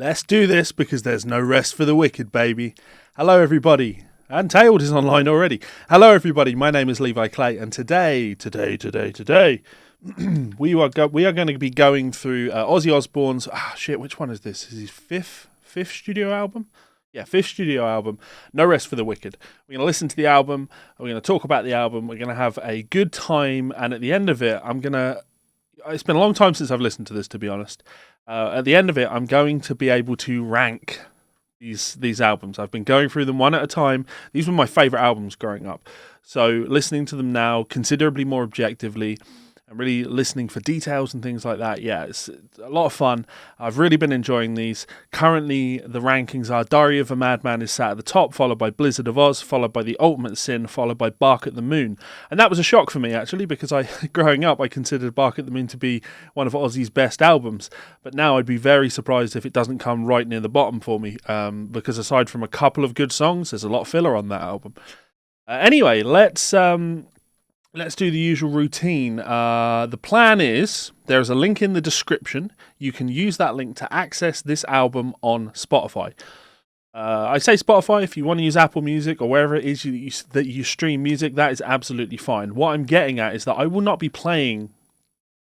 Let's do this because there's no rest for the wicked, baby. Hello, everybody. Untitled is online already. Hello, everybody. My name is Levi Clay, and today, we are going to be going through Ozzy Osbourne's. Which one is this? Is his fifth studio album? Yeah, fifth studio album. No Rest for the Wicked. We're going to listen to the album. We're going to talk about the album. We're going to have a good time, and at the end of it, it's been a long time since I've listened to this, to be honest. At the end of it, I'm going to be able to rank these albums. I've been going through them one at a time. These were my favourite albums growing up. So listening to them now considerably more objectively and really listening for details and things like that. Yeah, it's a lot of fun. I've really been enjoying these. Currently, the rankings are Diary of a Madman is sat at the top, followed by Blizzard of Oz, followed by The Ultimate Sin, followed by Bark at the Moon. And that was a shock for me, actually, because growing up, I considered Bark at the Moon to be one of Ozzy's best albums. But now I'd be very surprised if it doesn't come right near the bottom for me, because aside from a couple of good songs, there's a lot of filler on that album. Anyway, let's do the usual routine. The plan is there's a link in the description. You can use that link to access this album on Spotify. I say Spotify. If you want to use Apple Music or wherever it is that you stream music, that is absolutely fine. What I'm getting at is that I will not be playing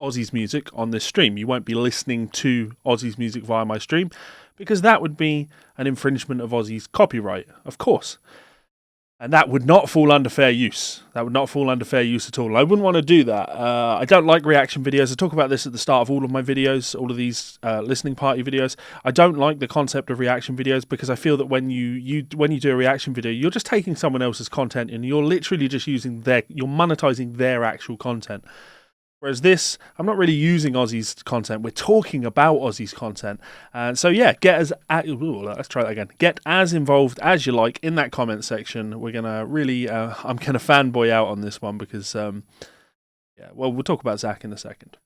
Ozzy's music on this stream. You won't be listening to Ozzy's music via my stream because that would be an infringement of Ozzy's copyright, of course. And that would not fall under fair use. That would not fall under fair use at all. I wouldn't want to do that. I don't like reaction videos. I talk about this at the start of all of my videos, all of these listening party videos. I don't like the concept of reaction videos because I feel that when you do a reaction video, you're just taking someone else's content and you're literally just you're monetizing their actual content. Whereas this, I'm not really using Ozzy's content. We're talking about Ozzy's content. And so, yeah, let's try that again. Get as involved as you like in that comment section. We're going to really, I'm going to fanboy out on this one because, we'll talk about Zakk in a second.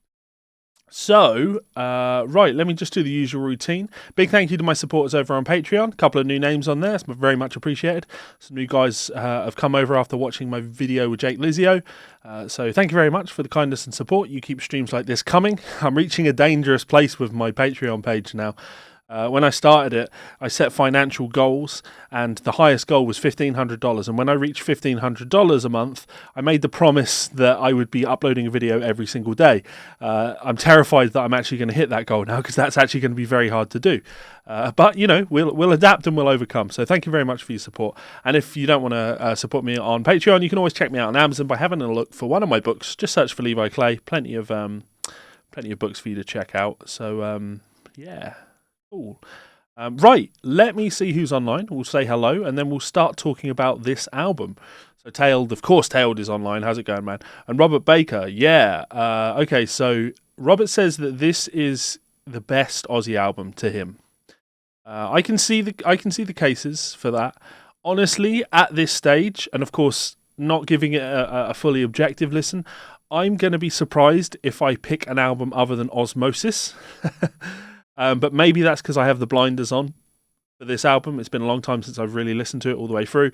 So, right, let me just do the usual routine. Big thank you to my supporters over on Patreon. A couple of new names on there. It's very much appreciated. Some new guys have come over after watching my video with Jake Lizio. So thank you very much for the kindness and support. You keep streams like this coming. I'm reaching a dangerous place with my Patreon page now. When I started it, I set financial goals, and the highest goal was $1,500. And when I reached $1,500 a month, I made the promise that I would be uploading a video every single day. I'm terrified that I'm actually going to hit that goal now because that's actually going to be very hard to do. But, we'll adapt and we'll overcome. So thank you very much for your support. And if you don't want to support me on Patreon, you can always check me out on Amazon by having a look for one of my books. Just search for Levi Clay. Plenty of books for you to check out. So, yeah. Cool. Right, let me see who's online. We'll say hello, and then we'll start talking about this album. So Tailed is online. How's it going, man? And Robert Baker, yeah. Okay, so Robert says that this is the best Ozzy album to him. I can see the cases for that. Honestly, at this stage, and of course, not giving it a fully objective listen, I'm going to be surprised if I pick an album other than Osmosis. But maybe that's because I have the blinders on for this album. It's been a long time since I've really listened to it all the way through.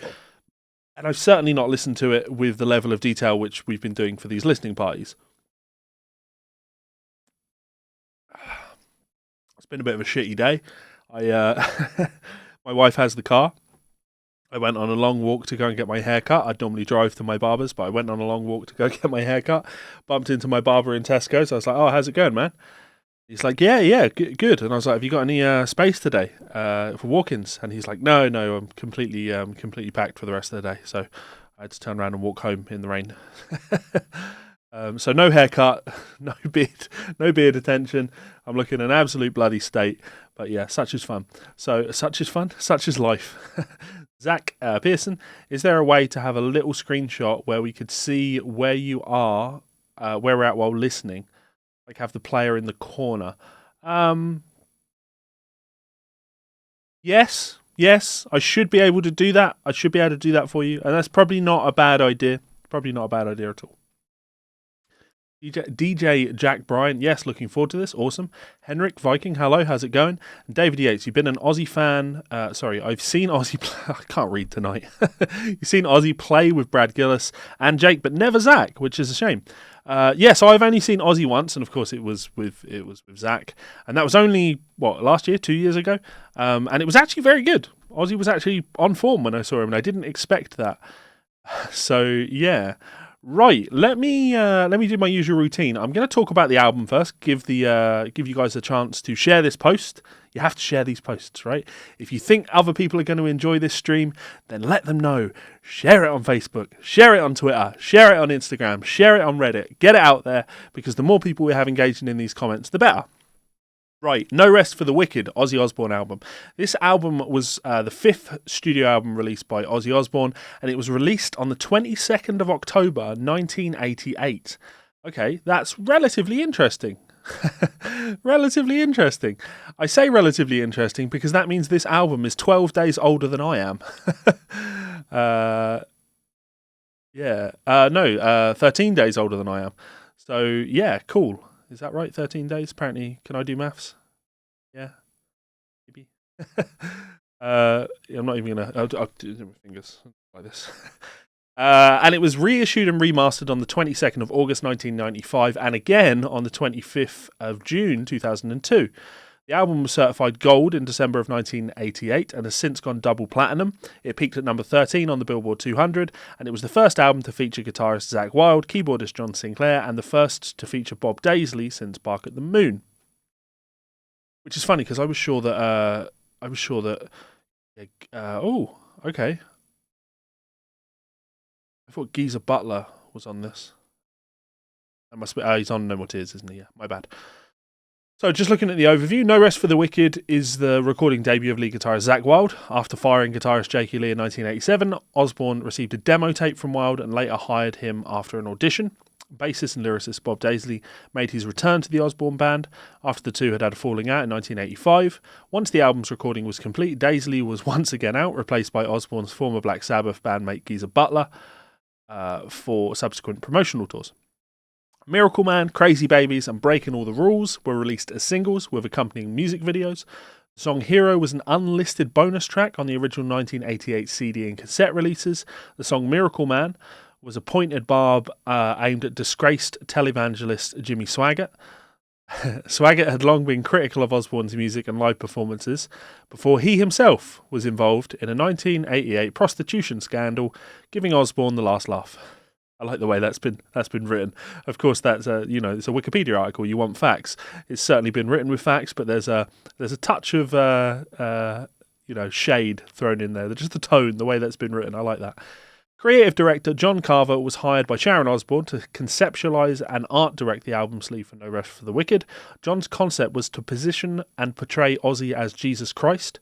And I've certainly not listened to it with the level of detail which we've been doing for these listening parties. It's been a bit of a shitty day. My wife has the car. I went on a long walk to go and get my hair cut. I'd normally drive to my barber's, but I went on a long walk to go get my hair cut. Bumped into my barber in Tesco's. I was like, oh, how's it going, man? He's like, yeah, good. And I was like, have you got any space today for walk-ins? And he's like, no, I'm completely packed for the rest of the day. So I had to turn around and walk home in the rain. So no haircut, no beard attention. I'm looking an absolute bloody state. But yeah, such is fun. So such is fun, such is life. Zakk Pearson, is there a way to have a little screenshot where we could see where you are, where we're at while listening? Like have the player in the corner. Yes, I should be able to do that. I should be able to do that for you. And that's probably not a bad idea. Probably not a bad idea at all. DJ Jack Bryan, yes, looking forward to this. Awesome. Henrik Viking, hello, how's it going? And David Yates, you've been an Ozzy fan. I've seen Ozzy play. I can't read tonight. You've seen Ozzy play with Brad Gillis and Jake, but never Zakk, which is a shame. So I've only seen Ozzy once, and of course it was with Zakk, and that was only last year, 2 years ago, and it was actually very good. Ozzy was actually on form when I saw him, and I didn't expect that. So yeah, right. Let me do my usual routine. I'm going to talk about the album first. Give you guys a chance to share this post. You have to share these posts, right? If you think other people are going to enjoy this stream, then let them know. Share it on Facebook, share it on Twitter, share it on Instagram, share it on Reddit. Get it out there, because the more people we have engaging in these comments, the better. Right, No Rest for the Wicked, Ozzy Osbourne album. This album was the 5th studio album released by Ozzy Osbourne, and it was released on the 22nd of October 1988. Okay, that's relatively interesting. Relatively interesting. I say relatively interesting because that means this album is 12 days older than I am. 13 days older than I am. So, yeah, cool. Is that right? 13 days? Apparently, can I do maths? Yeah. Maybe. I'm not even going to... I'll do my fingers like this. And it was reissued and remastered on the 22nd of August 1995 and again on the 25th of June 2002. The album was certified gold in December of 1988 and has since gone double platinum. It peaked at number 13 on the Billboard 200, and it was the first album to feature guitarist Zakk Wylde, keyboardist John Sinclair, and the first to feature Bob Daisley since Bark at the Moon. Which is funny because I was sure that okay. I thought Geezer Butler was on this. That must be. He's on No More Tears, isn't he? Yeah, my bad. So, just looking at the overview, No Rest for the Wicked is the recording debut of lead guitarist Zakk Wylde. After firing guitarist Jakey Lee in 1987, Osbourne received a demo tape from Wylde and later hired him after an audition. Bassist and lyricist Bob Daisley made his return to the Osbourne band after the two had a falling out in 1985. Once the album's recording was complete, Daisley was once again out, replaced by Osbourne's former Black Sabbath bandmate Geezer Butler for subsequent promotional tours. Miracle Man, Crazy Babies, and Breaking All the Rules were released as singles with accompanying music videos. The song Hero was an unlisted bonus track on the original 1988 CD and cassette releases. The song Miracle Man was a pointed barb aimed at disgraced televangelist Jimmy Swaggart. Swaggart had long been critical of Osbourne's music and live performances before he himself was involved in a 1988 prostitution scandal, giving Osbourne the last laugh. I like the way that's been written. Of course, that's it's a Wikipedia article. You want facts. It's certainly been written with facts, but there's a touch of shade thrown in there. Just the tone, the way that's been written. I like that. Creative director John Carver was hired by Sharon Osbourne to conceptualise and art direct the album sleeve for No Rest for the Wicked. John's concept was to position and portray Ozzy as Jesus Christ.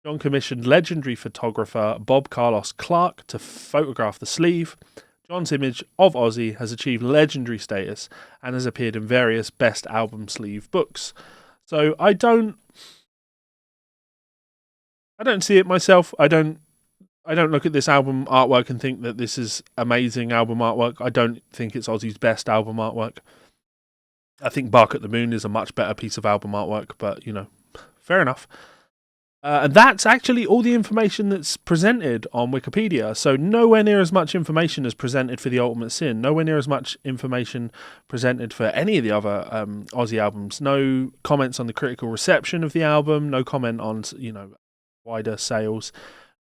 John commissioned legendary photographer Bob Carlos Clark to photograph the sleeve. John's image of Ozzy has achieved legendary status and has appeared in various best album sleeve books. So I don't see it myself. I don't look at this album artwork and think that this is amazing album artwork. I don't think it's Ozzy's best album artwork. I think Bark at the Moon is a much better piece of album artwork, but, fair enough. And that's actually all the information that's presented on Wikipedia. So nowhere near as much information is presented for The Ultimate Sin. Nowhere near as much information presented for any of the other Ozzy albums. No comments on the critical reception of the album. No comment on, wider sales.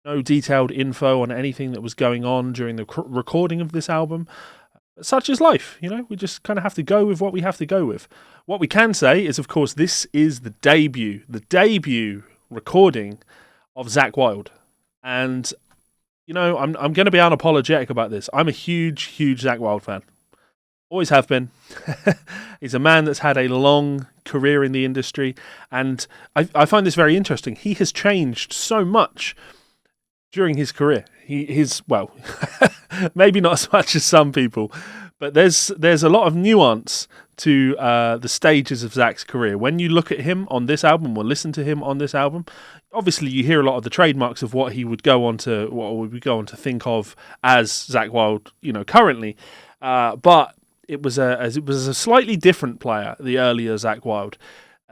No detailed info on anything that was going on during the recording of this album. Such is life, we just kind of have to go with what we have to go with. What we can say is, of course, this is the debut recording of Zakk Wylde. And, I'm going to be unapologetic about this. I'm a huge Zakk Wylde fan. Always have been. He's a man that's had a long career in the industry. And I find this very interesting. He has changed so much during his career. Maybe not as much as some people, but there's a lot of nuance to the stages of Zakk's career. When you look at him on this album or listen to him on this album, obviously you hear a lot of the trademarks of what we would go on to think of as Zakk Wylde, currently. But it was a slightly different player, the earlier Zakk Wylde.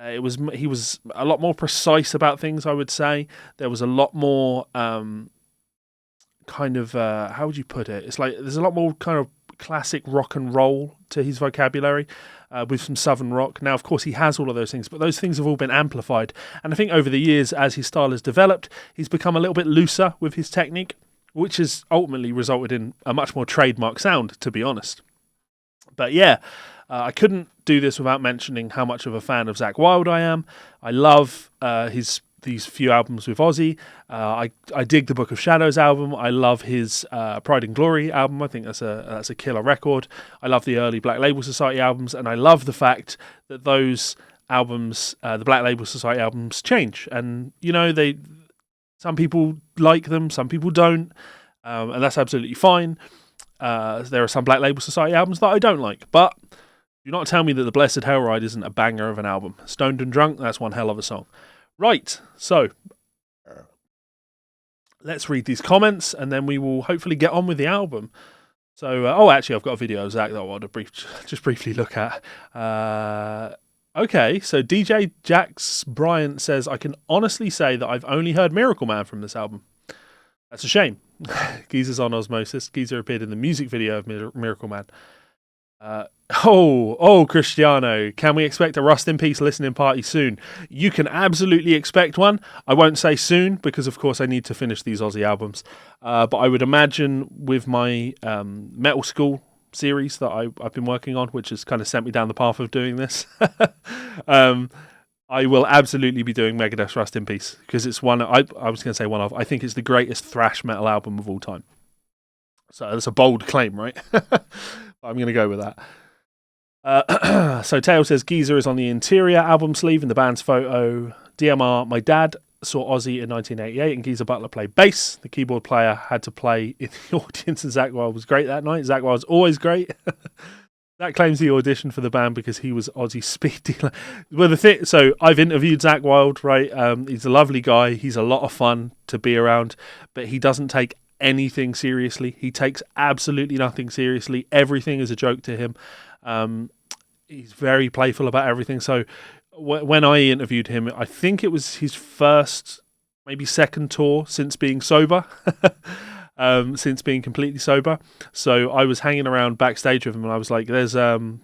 He was a lot more precise about things, I would say. There was a lot more how would you put it? It's like there's a lot more kind of classic rock and roll to his vocabulary, with some southern rock. Now, of course, he has all of those things, but those things have all been amplified. And I think over the years, as his style has developed, he's become a little bit looser with his technique, which has ultimately resulted in a much more trademark sound, to be honest. But yeah, I couldn't do this without mentioning how much of a fan of Zakk Wylde I am. I love these few albums with Ozzy. I dig the Book of Shadows album. I love his Pride and Glory album. I think that's a killer record. I love the early Black Label Society albums, and I love the fact that those albums, the Black Label Society albums, change. And some people like them, some people don't, and that's absolutely fine. There are some Black Label Society albums that I don't like, but do not tell me that The Blessed Hellride isn't a banger of an album. Stoned and Drunk, that's one hell of a song. Right, so let's read these comments and then we will hopefully get on with the album. So, actually, I've got a video of Zakk that I want to just briefly look at. Okay, so DJ Jax Bryant says, I can honestly say that I've only heard Miracle Man from this album. That's a shame. Geezer's on Osmosis. Geezer appeared in the music video of Miracle Man. Cristiano, can we expect a Rust in Peace listening party soon? You can absolutely expect one. I won't say soon because, of course, I need to finish these Ozzy albums. But I would imagine with my Metal School series that I've been working on, which has kind of sent me down the path of doing this, I will absolutely be doing Megadeth's Rust in Peace because it's I think it's the greatest thrash metal album of all time. So that's a bold claim, right? I'm going to go with that. So Tail says Geezer is on the Interior album sleeve in the band's photo. DMR, my dad saw Ozzy in 1988 and Geezer Butler played bass. The keyboard player had to play in the audience and Zakk Wylde was great that night. Zakk Wylde's always great. Zakk claims he auditioned for the band because he was Ozzy's speed dealer. Well, so I've interviewed Zakk Wylde, right? He's a lovely guy. He's a lot of fun to be around, but he doesn't take anything seriously. He takes absolutely nothing seriously. Everything is a joke to him. He's very playful about everything. So when I interviewed him, I think it was his first, maybe second tour since being sober. Since being completely sober. So I was hanging around backstage with him and I was like, there's no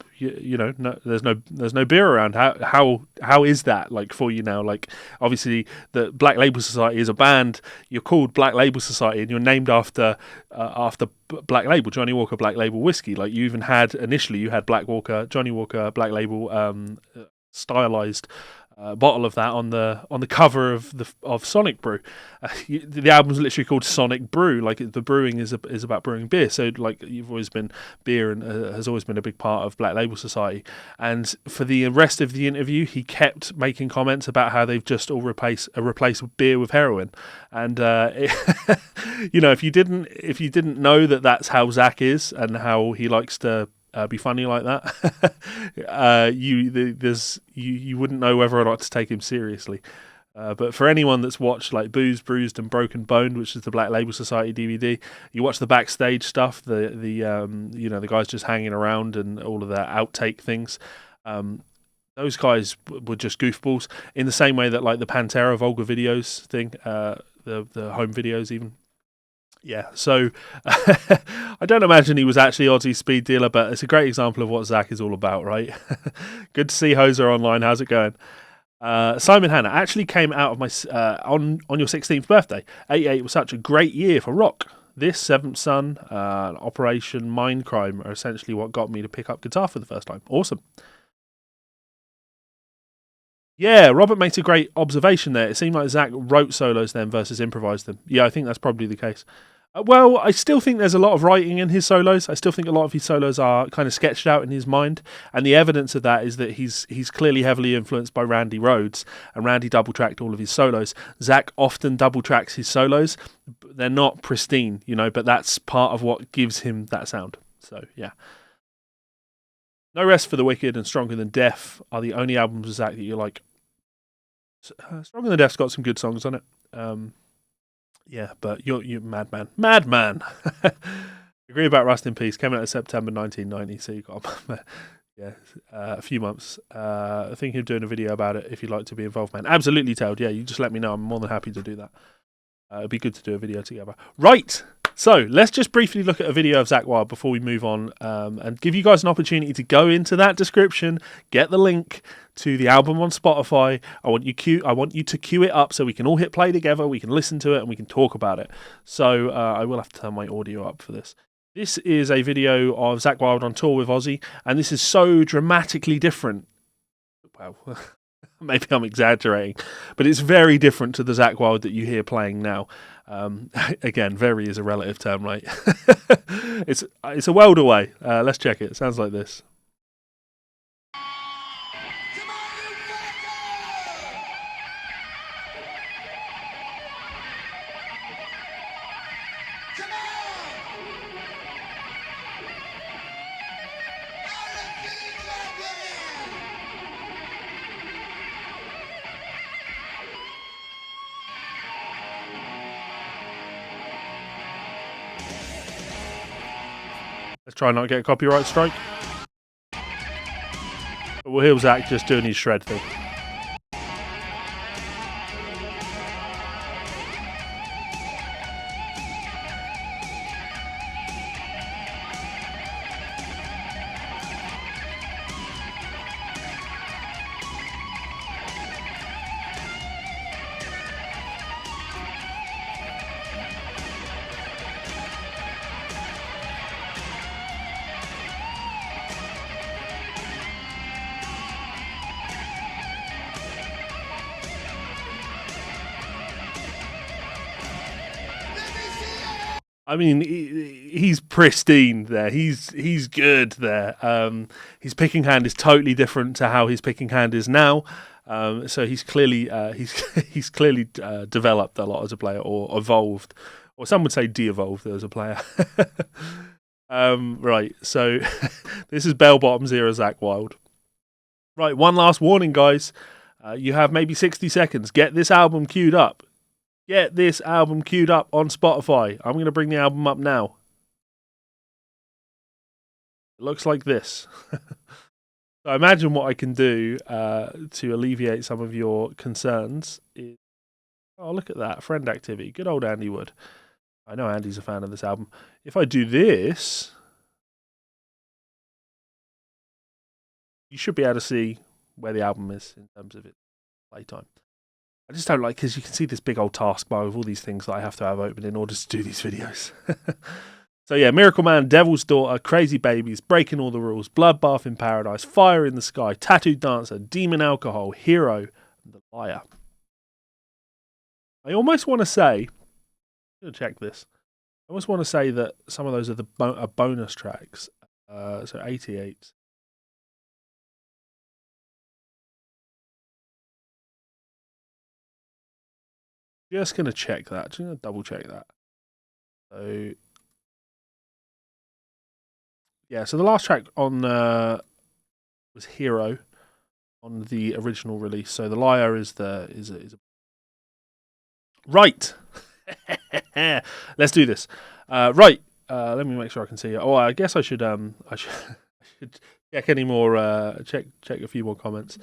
beer around. How is that like for you now? Like, obviously the Black Label Society is a band. You're called Black Label Society and you're named after Black Label, Johnny Walker Black Label whiskey. Like you even had initially Johnny Walker Black Label stylized bottle of that on the cover of Sonic Brew. The album's literally called Sonic Brew. Like the brewing is about brewing beer. So like you've always been beer and has always been a big part of Black Label Society. And for the rest of the interview, he kept making comments about how they've just all replaced beer with heroin. And if you didn't know that that's how Zakk is and how he likes to be funny like that, you wouldn't know whether or not to take him seriously. But for anyone that's watched like Boozed, Bruised and Broken Boned, which is the Black Label Society DVD, you watch the backstage stuff, the guys just hanging around and all of their outtake things. Those guys were just goofballs in the same way that like the Pantera Vulgar Videos thing, the home videos even. Yeah, so I don't imagine he was actually Ozzy's speed dealer, but it's a great example of what Zakk is all about, right? Good to see Hoser online. How's it going? Simon Hanna actually came out of my on your 16th birthday. 88 was such a great year for rock. This, Seventh Son, Operation Mindcrime are essentially what got me to pick up guitar for the first time. Awesome. Yeah, Robert makes a great observation there. It seemed like Zakk wrote solos then versus improvised them. Yeah, I think that's probably the case. Well, I still think there's a lot of writing in his solos. I still think a lot of his solos are kind of sketched out in his mind. And the evidence of that is that he's clearly heavily influenced by Randy Rhoads. And Randy double-tracked all of his solos. Zakk often double-tracks his solos. They're not pristine, but that's part of what gives him that sound. So, yeah. No Rest for the Wicked and Stronger Than Death are the only albums of Zakk that you like. Stronger Than Death's got some good songs on it. Yeah, but you're Madman. Agree about Rust in Peace. Came out in September 1990, so you got a few months. Thinking of doing a video about it if you'd like to be involved, man. Absolutely, Tailed. Yeah, you just let me know. I'm more than happy to do that. It'd be good to do a video together. Right. So let's just briefly look at a video of Zakk Wylde before we move on, and give you guys an opportunity to go into that description, get the link to the album on Spotify. I want you to queue it up so we can all hit play together, we can listen to it, and we can talk about it. So I will have to turn my audio up for this. This is a video of Zakk Wylde on tour with Ozzy, and this is so dramatically different. Well, maybe I'm exaggerating, but it's very different to the Zakk Wylde that you hear playing now. Again, very is a relative term, right? It's a world away. Let's check it. It sounds like this. Let's try not to get a copyright strike. But we'll hear Zakk just doing his shred thing. I mean, he's pristine there. He's good there. His picking hand is totally different to how his picking hand is now. So he's clearly developed a lot as a player, or evolved, or some would say de-evolved as a player. Right. So this is Bell Bottoms era Zakk Wylde. Right. One last warning, guys. You have maybe 60 seconds. Get this album queued up. Get this album queued up on Spotify. I'm going to bring the album up now. It looks like this. So imagine what I can do to alleviate some of your concerns. Oh, look at that. Friend activity. Good old Andy Wood. I know Andy's a fan of this album. If I do this, you should be able to see where the album is in terms of its playtime. I just don't like, because you can see this big old taskbar with all these things that I have to have open in order to do these videos. So yeah, Miracle Man, Devil's Daughter, Crazy Babies, Breaking All the Rules, Bloodbath in Paradise, Fire in the Sky, Tattooed Dancer, Demon Alcohol, Hero, and The Liar. I almost want to say, I'm going to check this, I almost want to say that some of those are are bonus tracks. So 88. Just going to check that. Just going to double check that. So, yeah, so the last track on was Hero on the original release. So The Liar is right. Let's do this. Right. Let me make sure I can see it. Oh, I guess I should I should check any more check a few more comments.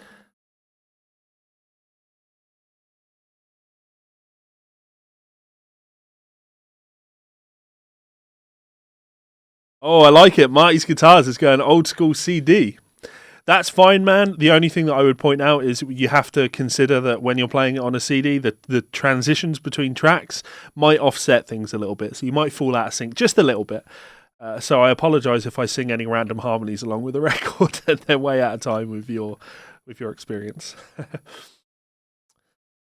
Oh, I like it. Marty's Guitars is going old school CD. That's fine, man. The only thing that I would point out is you have to consider that when you're playing it on a CD, the transitions between tracks might offset things a little bit. So you might fall out of sync just a little bit. So I apologise if I sing any random harmonies along with the record and they're way out of time with your experience.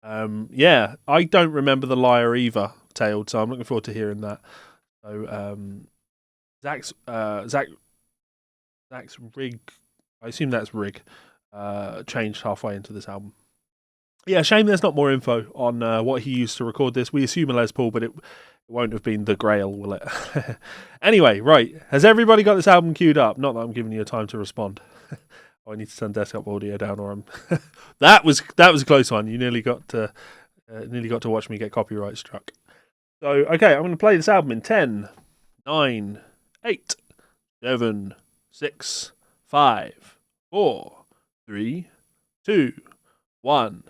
Yeah, I don't remember The Liar either, Tailed, so I'm looking forward to hearing that. So Zakk's rig, I assume that's rig, changed halfway into this album. Yeah, shame there's not more info on what he used to record this. We assume a Les Paul, but it won't have been the Grail, will it? Anyway, right. Has everybody got this album queued up? Not that I'm giving you time to respond. Oh, I need to turn desktop audio down, or I'm. that was a close one. You nearly got to watch me get copyright struck. So okay, I'm going to play this album in 10, 9, 8, 7, 6, 5, 4, 3, 2, 1,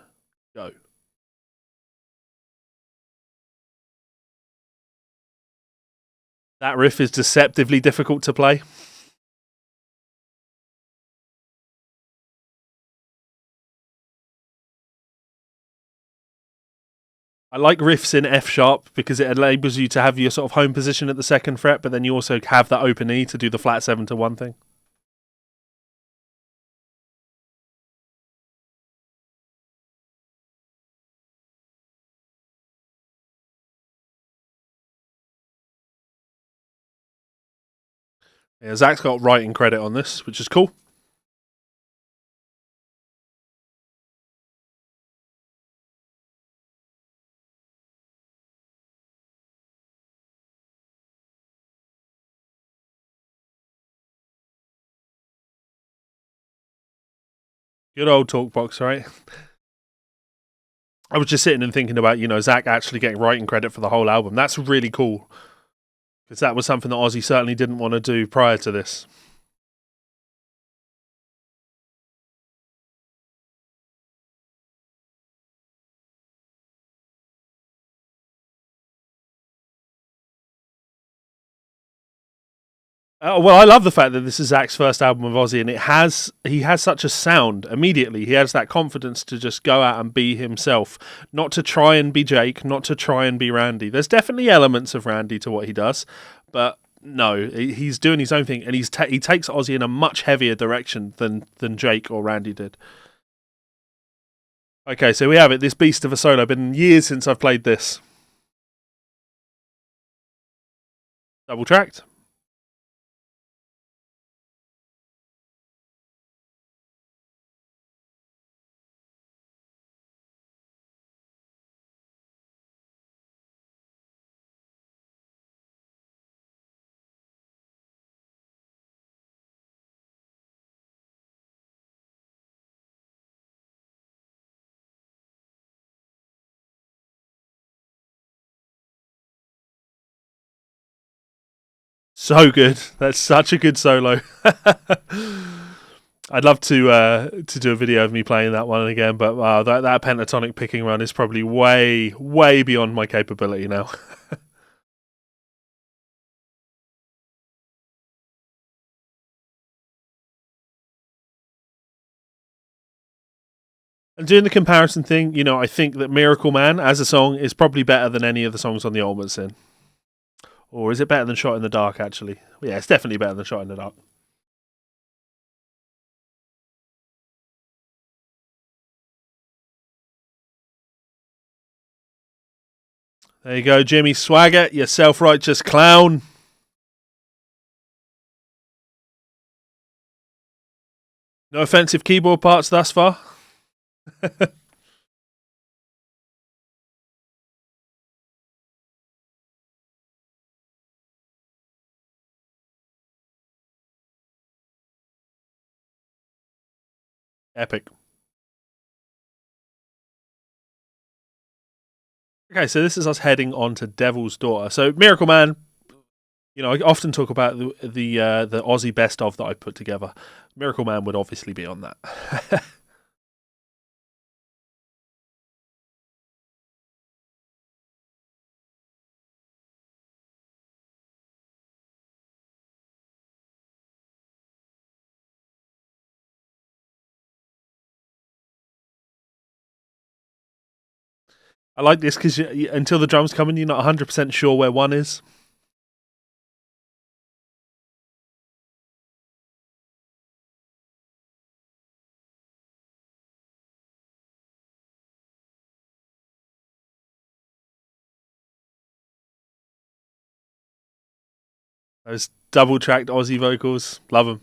go. That riff is deceptively difficult to play. I like riffs in F sharp because it enables you to have your sort of home position at the second fret, but then you also have that open E to do the flat 7-1 thing. Yeah, Zakk's got writing credit on this, which is cool. Good old talkbox, right? I was just sitting and thinking about, Zakk actually getting writing credit for the whole album. That's really cool. Because that was something that Ozzy certainly didn't want to do prior to this. Well, I love the fact that this is Zakk's first album with Ozzy, and he has such a sound immediately. He has that confidence to just go out and be himself, not to try and be Jake, not to try and be Randy. There's definitely elements of Randy to what he does, but no, he's doing his own thing, and he takes Ozzy in a much heavier direction than Jake or Randy did. Okay, so we have it. This beast of a solo. Been years since I've played this. Double tracked. So good. That's such a good solo. I'd love to do a video of me playing that one again, but wow, that pentatonic picking run is probably way beyond my capability now. And doing the comparison thing, I think that Miracle Man as a song is probably better than any of the songs on the Ultimate Sin. Or is it better than Shot in the Dark, actually? Yeah, it's definitely better than Shot in the Dark. There you go, Jimmy Swaggart, you self-righteous clown. No offensive keyboard parts thus far. Epic. Okay, so this is us heading on to Devil's Daughter. So Miracle Man, I often talk about the Ozzy best of that I put together. Miracle Man would obviously be on that. I like this because until the drums come in, you're not 100% sure where one is. Those double tracked Ozzy vocals, love them.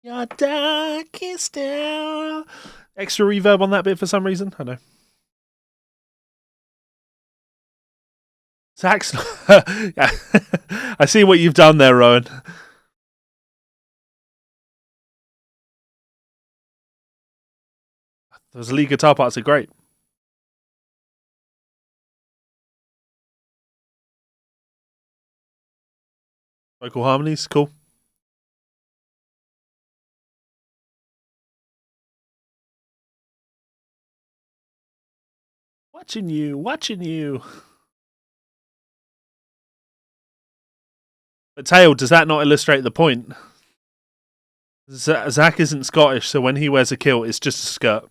Your darkest hour. Extra reverb on that bit for some reason. I know. Sax. I see what you've done there, Rowan. Those lead guitar parts are great. Vocal harmonies, cool. Watching you. But Tail, does that not illustrate the point? Zakk isn't Scottish, so when he wears a kilt, it's just a skirt.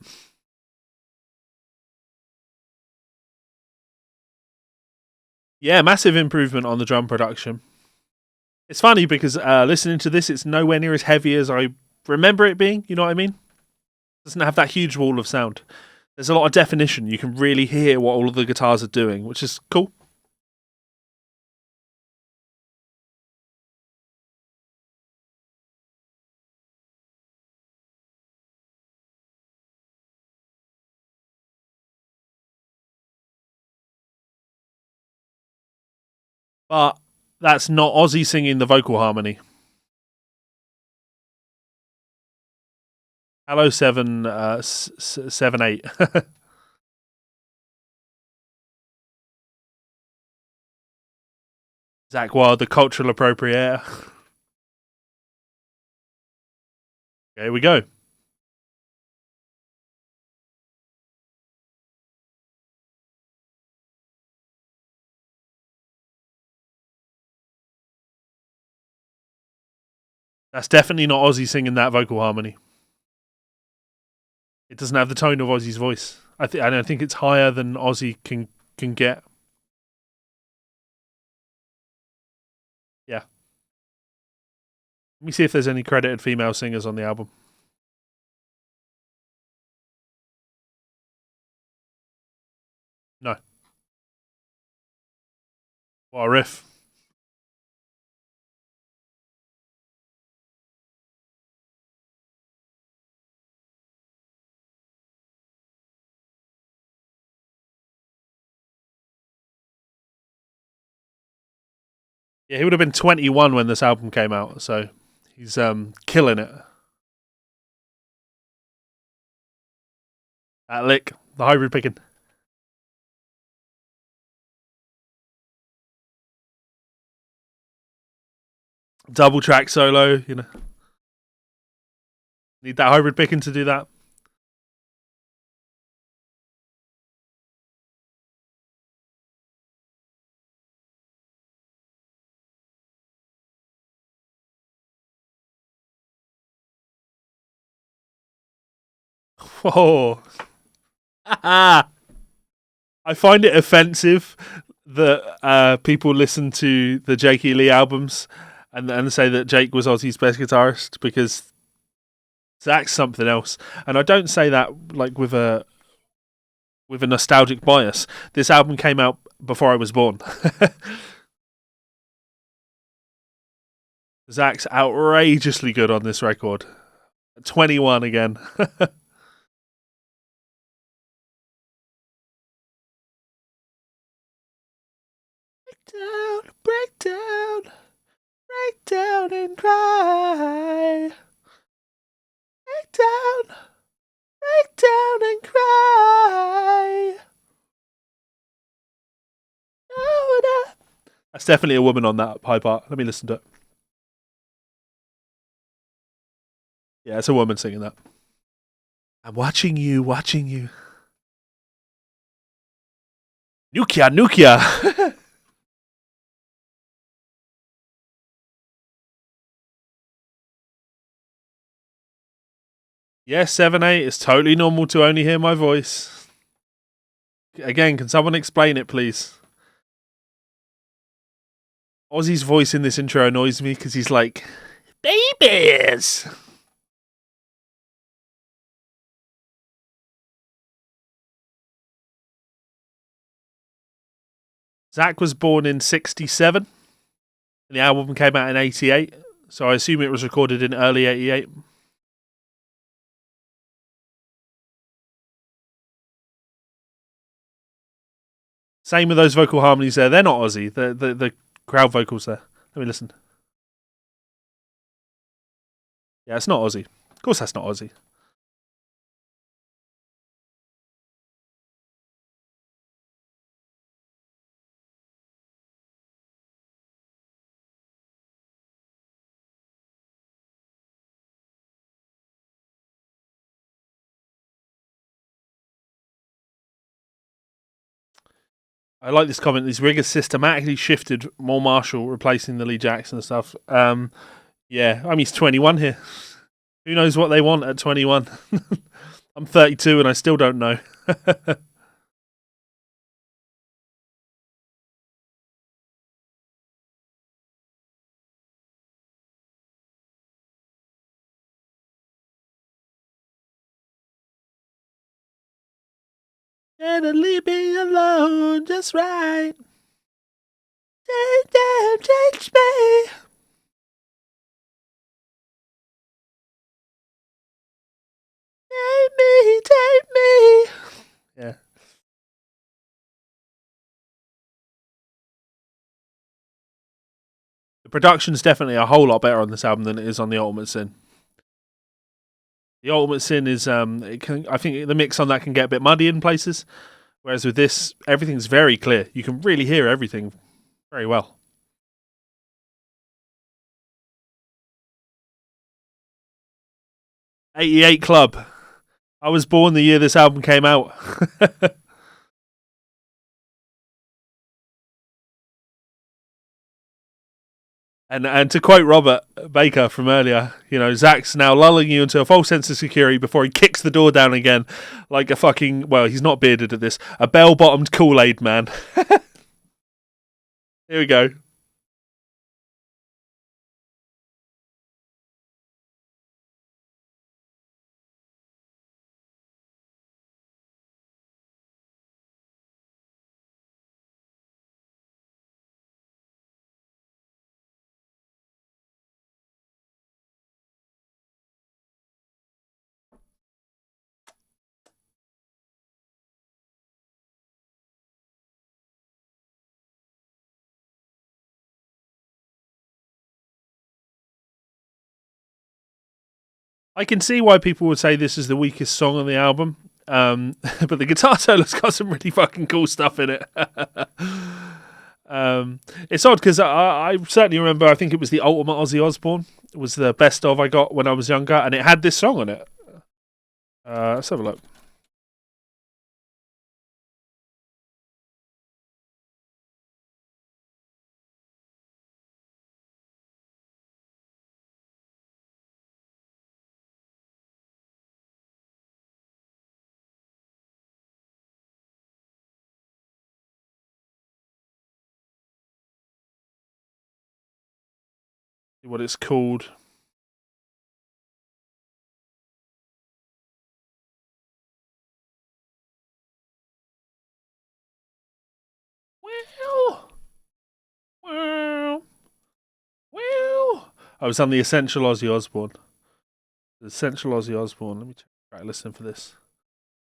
Yeah, massive improvement on the drum production. It's funny because listening to this, it's nowhere near as heavy as I remember it being. You know what I mean? It doesn't have that huge wall of sound. There's a lot of definition. You can really hear what all of the guitars are doing, which is cool. But that's not Ozzy singing the vocal harmony. Hello, 7 8. Zakk Wylde, the cultural appropriator. Here we go. That's definitely not Ozzy singing that vocal harmony. It doesn't have the tone of Ozzy's voice. I think it's higher than Ozzy can get. Yeah. Let me see if there's any credited female singers on the album. No. What a riff. Yeah, he would have been 21 when this album came out, so he's killing it. That lick, the hybrid picking. Double track solo, you know. Need that hybrid picking to do that. Whoa. I find it offensive that people listen to the Jake E. Lee albums and say that Jake was Ozzy's best guitarist, because Zakk's something else. And I don't say that like with a nostalgic bias. This album came out before I was born. Zakk's outrageously good on this record. 21 again. Break down, break down and cry. Break down, break down and cry. That's definitely a woman on that high part. Let me listen to it. Yeah, it's a woman singing that. I'm watching you, watching you. Nukia, Nukia. Yes, 7 8. It's totally normal to only hear my voice. Again, can someone explain it, please? Ozzy's voice in this intro annoys me because he's like, babies. Zakk was born in 67, and the album came out in 88, so I assume it was recorded in early 88. Same with those vocal harmonies there. They're not Ozzy. The crowd vocals there. Let me listen. Yeah, it's not Ozzy. Of course that's not Ozzy. I like this comment. These riggers systematically shifted more Marshall, replacing the Lee Jackson and stuff. Yeah, I mean, he's 21 here. Who knows what they want at 21? I'm 32 and I still don't know. And leave me alone, just right. Take me. Take me. Yeah. The production's definitely a whole lot better on this album than it is on The Ultimate Sin. The Ultimate Sin is, I think the mix on that can get a bit muddy in places, whereas with this, everything's very clear. You can really hear everything very well. '88 Club. I was born the year this album came out. And to quote Robert Baker from earlier, Zakk's now lulling you into a false sense of security before he kicks the door down again like a fucking, well, he's not bearded at this, a bell-bottomed Kool-Aid man. Here we go. I can see why people would say this is the weakest song on the album, but the guitar solo's got some really fucking cool stuff in it. It's odd because I certainly remember, I think it was the Ultimate Ozzy Osbourne. It was the best of I got when I was younger, and it had this song on it. Let's have a look. See what it's called. I was on the Essential Ozzy Osbourne. The Essential Ozzy Osbourne. Let me try to listen for this.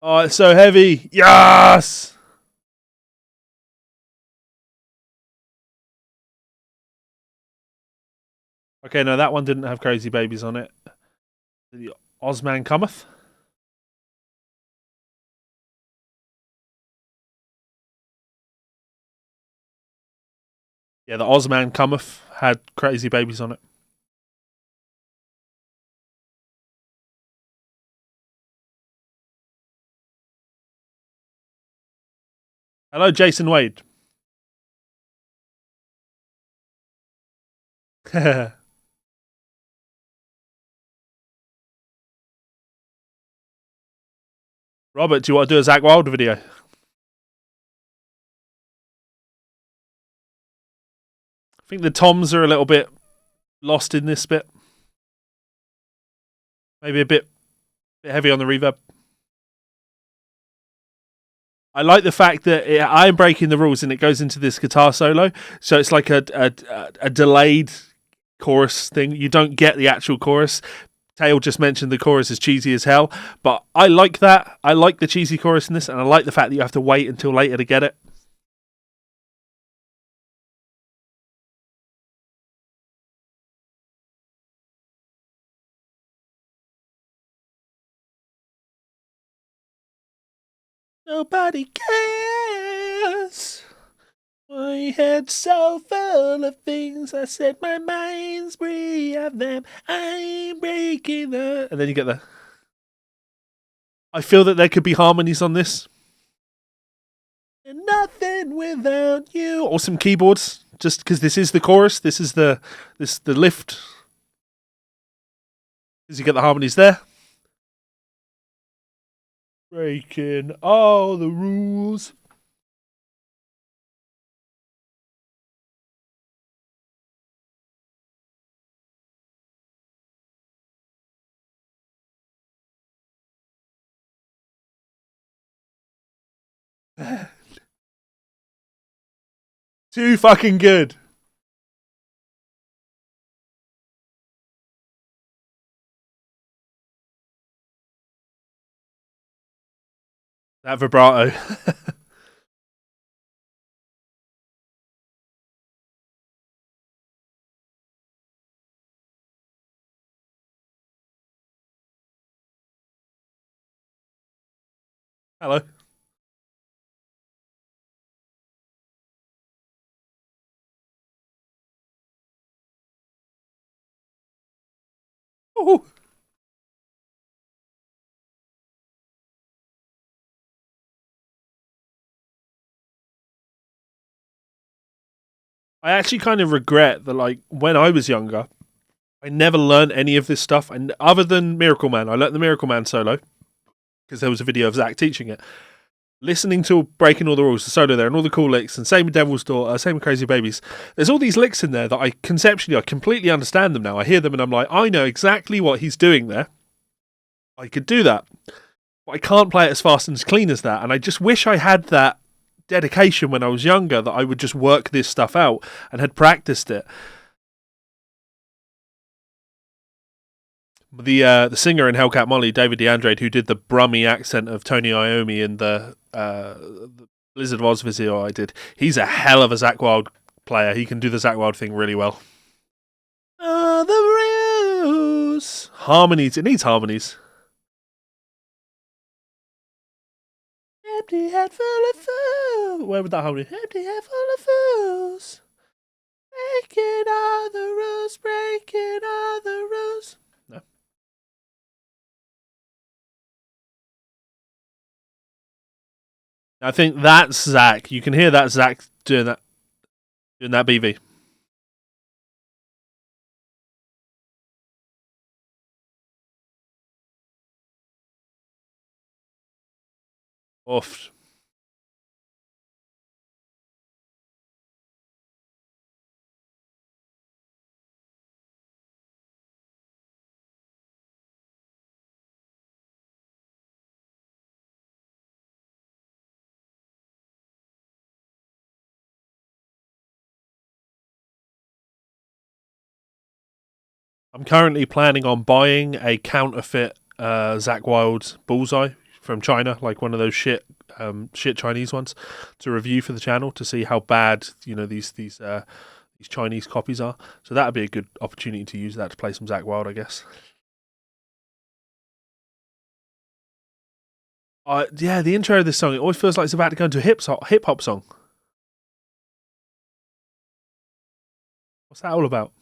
Oh, it's so heavy. Yes! Okay, no, that one didn't have Crazy Babies on it. The Ozman Cometh. Yeah, the Ozman Cometh had Crazy Babies on it. Hello, Jason Wade. Robert, do you want to do a Zakk Wylde video? I think the toms are a little bit lost in this bit. Maybe a bit heavy on the reverb. I like the fact that I'm breaking the rules and it goes into this guitar solo. So it's like a delayed chorus thing. You don't get the actual chorus. Tail just mentioned the chorus is cheesy as hell, but I like that. I like the cheesy chorus in this, and I like the fact that you have to wait until later to get it. Nobody cares. My head's so full of things. I said my mind's free of them. I'm breaking the. And then you get the. I feel that there could be harmonies on this. And nothing nothing without you. Awesome keyboards. Just because this is the chorus, this is the lift. As you get the harmonies there. Breaking all the rules. Too fucking good. That vibrato. Hello. Ooh. I actually kind of regret that, like, when I was younger, I never learned any of this stuff. And other than Miracle Man, I learned the Miracle Man solo because there was a video of Zakk teaching it. Listening to Breaking All the Rules, the solo there, and all the cool licks, and same with Devil's Daughter, same with Crazy Babies. There's all these licks in there that I completely understand them now. I hear them and I'm like, I know exactly what he's doing there. I could do that. But I can't play it as fast and as clean as that. And I just wish I had that dedication when I was younger, that I would just work this stuff out and had practiced it. The singer in Hellcat Molly, David DeAndre, who did the Brummy accent of Tony Iommi in the Blizzard of Oz video I did, he's a hell of a Zakk Wylde player. He can do the Zakk Wylde thing really well. The rules. Harmonies. It needs harmonies. Empty head full of fools. Where would that harmony? Empty head full of fools. Breaking all the rules. Breaking all the rules. No. I think that's Zakk. You can hear that Zakk doing that BV. Off. I'm currently planning on buying a counterfeit Zakk Wylde bullseye from China, like one of those shit Chinese ones, to review for the channel to see how bad these Chinese copies are. So that would be a good opportunity to use that to play some Zakk Wylde, I guess. Yeah, the intro of this song, it always feels like it's about to go into a hip hop song. What's that all about?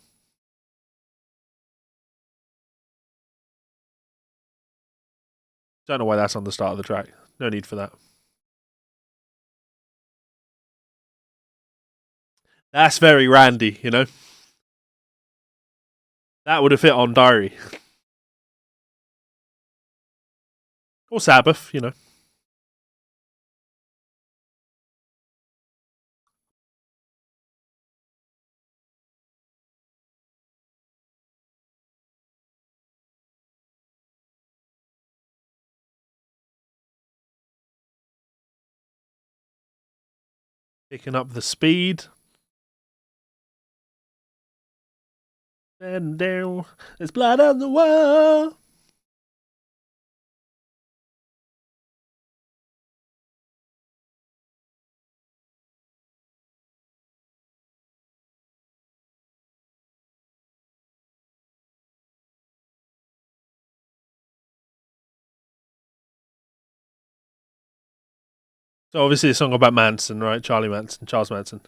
Don't know why that's on the start of the track. No need for that. That's very Randy, you know? That would have fit on Diary. Or Sabbath, you know. Picking up the speed. And down. There's blood on the wall. So obviously a song about Manson, right? Charles Manson.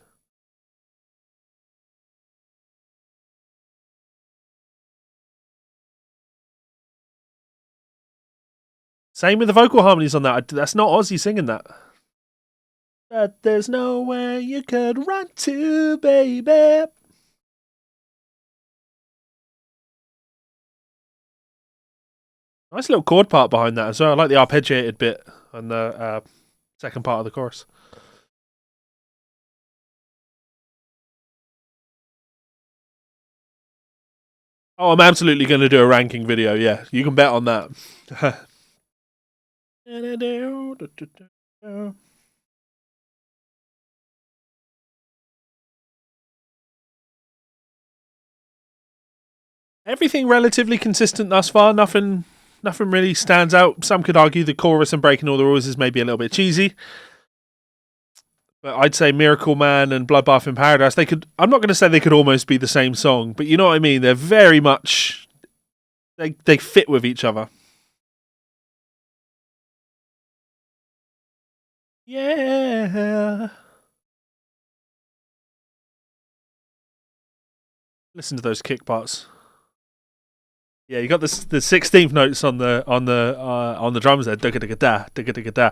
Same with the vocal harmonies on that. That's not Ozzy singing that. But there's nowhere you could run to, baby. Nice little chord part behind that as well. I like the arpeggiated bit on the second part of the chorus. Oh, I'm absolutely going to do a ranking video. Yeah, you can bet on that. Everything relatively consistent thus far. Nothing really stands out. Some could argue the chorus and Breaking All the Rules is maybe a little bit cheesy. But I'd say Miracle Man and Bloodbath in Paradise, they could. I'm not going to say they could almost be the same song, but you know what I mean? They're very much. They fit with each other. Yeah. Listen to those kick parts. Yeah, you got the 16th notes on the drums there. Da.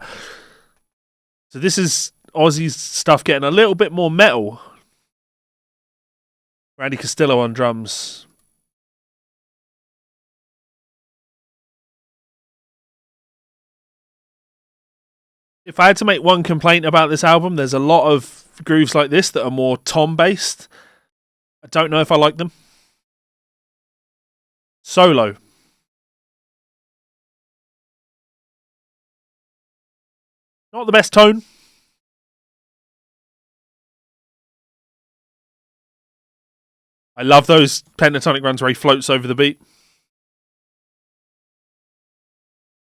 So this is Ozzy's stuff getting a little bit more metal. Randy Castillo on drums. If I had to make one complaint about this album, there's a lot of grooves like this that are more tom based. I don't know if I like them. Solo. Not the best tone. I love those pentatonic runs where he floats over the beat.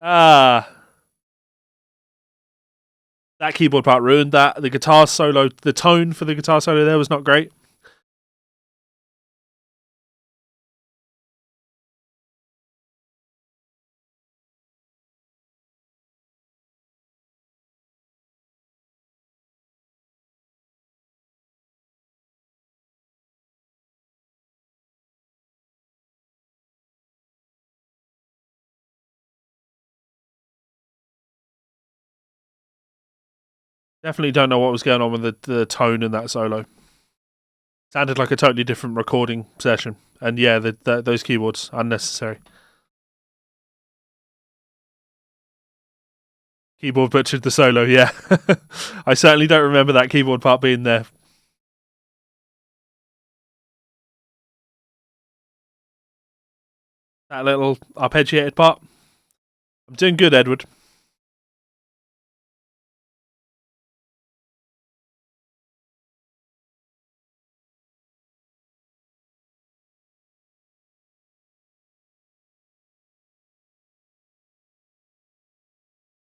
That keyboard part ruined that. The guitar solo, the tone for the guitar solo there was not great. Definitely don't know what was going on with the tone in that solo. Sounded like a totally different recording session. And yeah, those keyboards, unnecessary. Keyboard butchered the solo, yeah. I certainly don't remember that keyboard part being there. That little arpeggiated part. I'm doing good, Edward.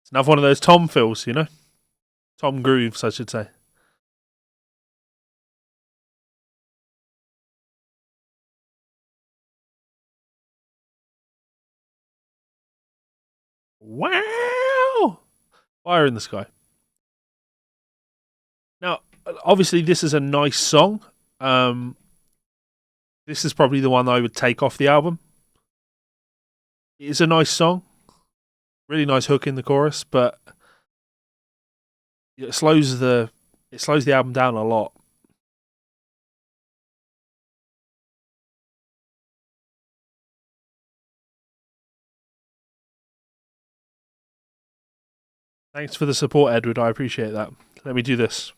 It's another one of those tom fills, you know? Tom grooves, I should say. Wow! Fire in the Sky. Now, obviously, this is a nice song. This is probably the one I would take off the album. It is a nice song. Really nice hook in the chorus, but it slows the album down a lot. Thanks for the support, Edward. I appreciate that. Let me do this.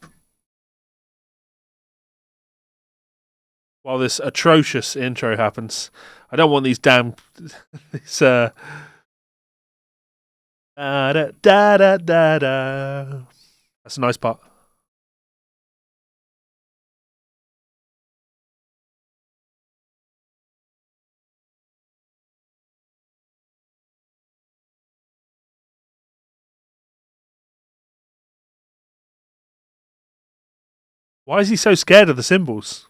While this atrocious intro happens, I don't want these damn these da da da da da. That's a nice part. Why is he so scared of the cymbals?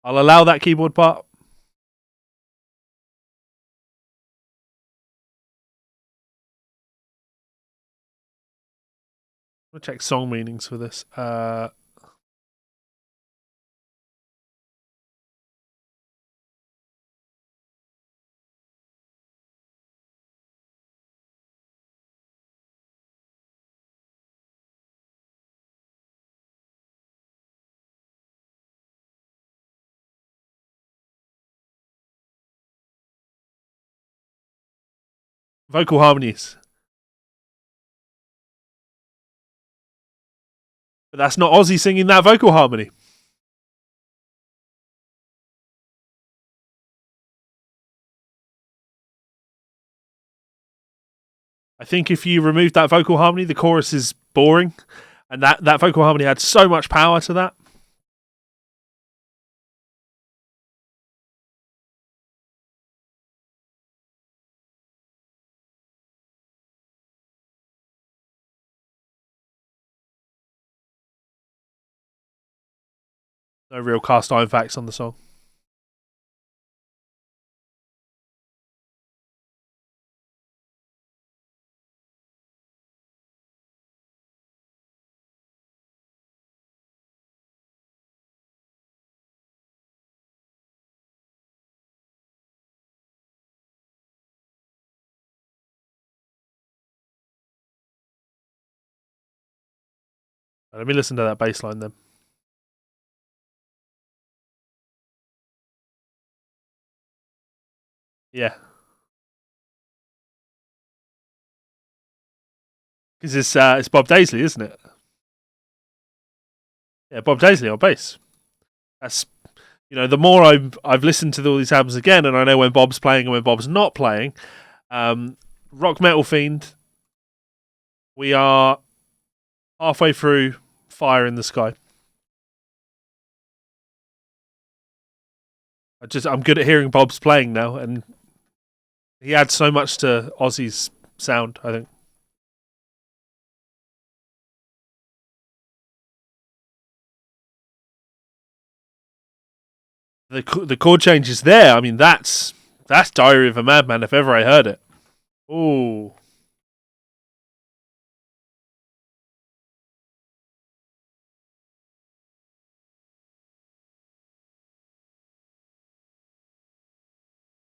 I'll allow that keyboard part. I'm gonna check song meanings for this. vocal harmonies. But that's not Ozzy singing that vocal harmony. I think if you remove that vocal harmony, the chorus is boring. And that vocal harmony had so much power to that. No real cast iron facts on the song. Let me listen to that bass line then. Yeah. Because it's Bob Daisley, isn't it? Yeah, Bob Daisley on bass. That's, the more I've listened to all these albums again, and I know when Bob's playing and when Bob's not playing. Rock Metal Fiend. We are halfway through Fire in the Sky. I'm good at hearing Bob's playing now, and he adds so much to Ozzy's sound, I think. The chord change is there. I mean, that's Diary of a Madman if ever I heard it. Ooh.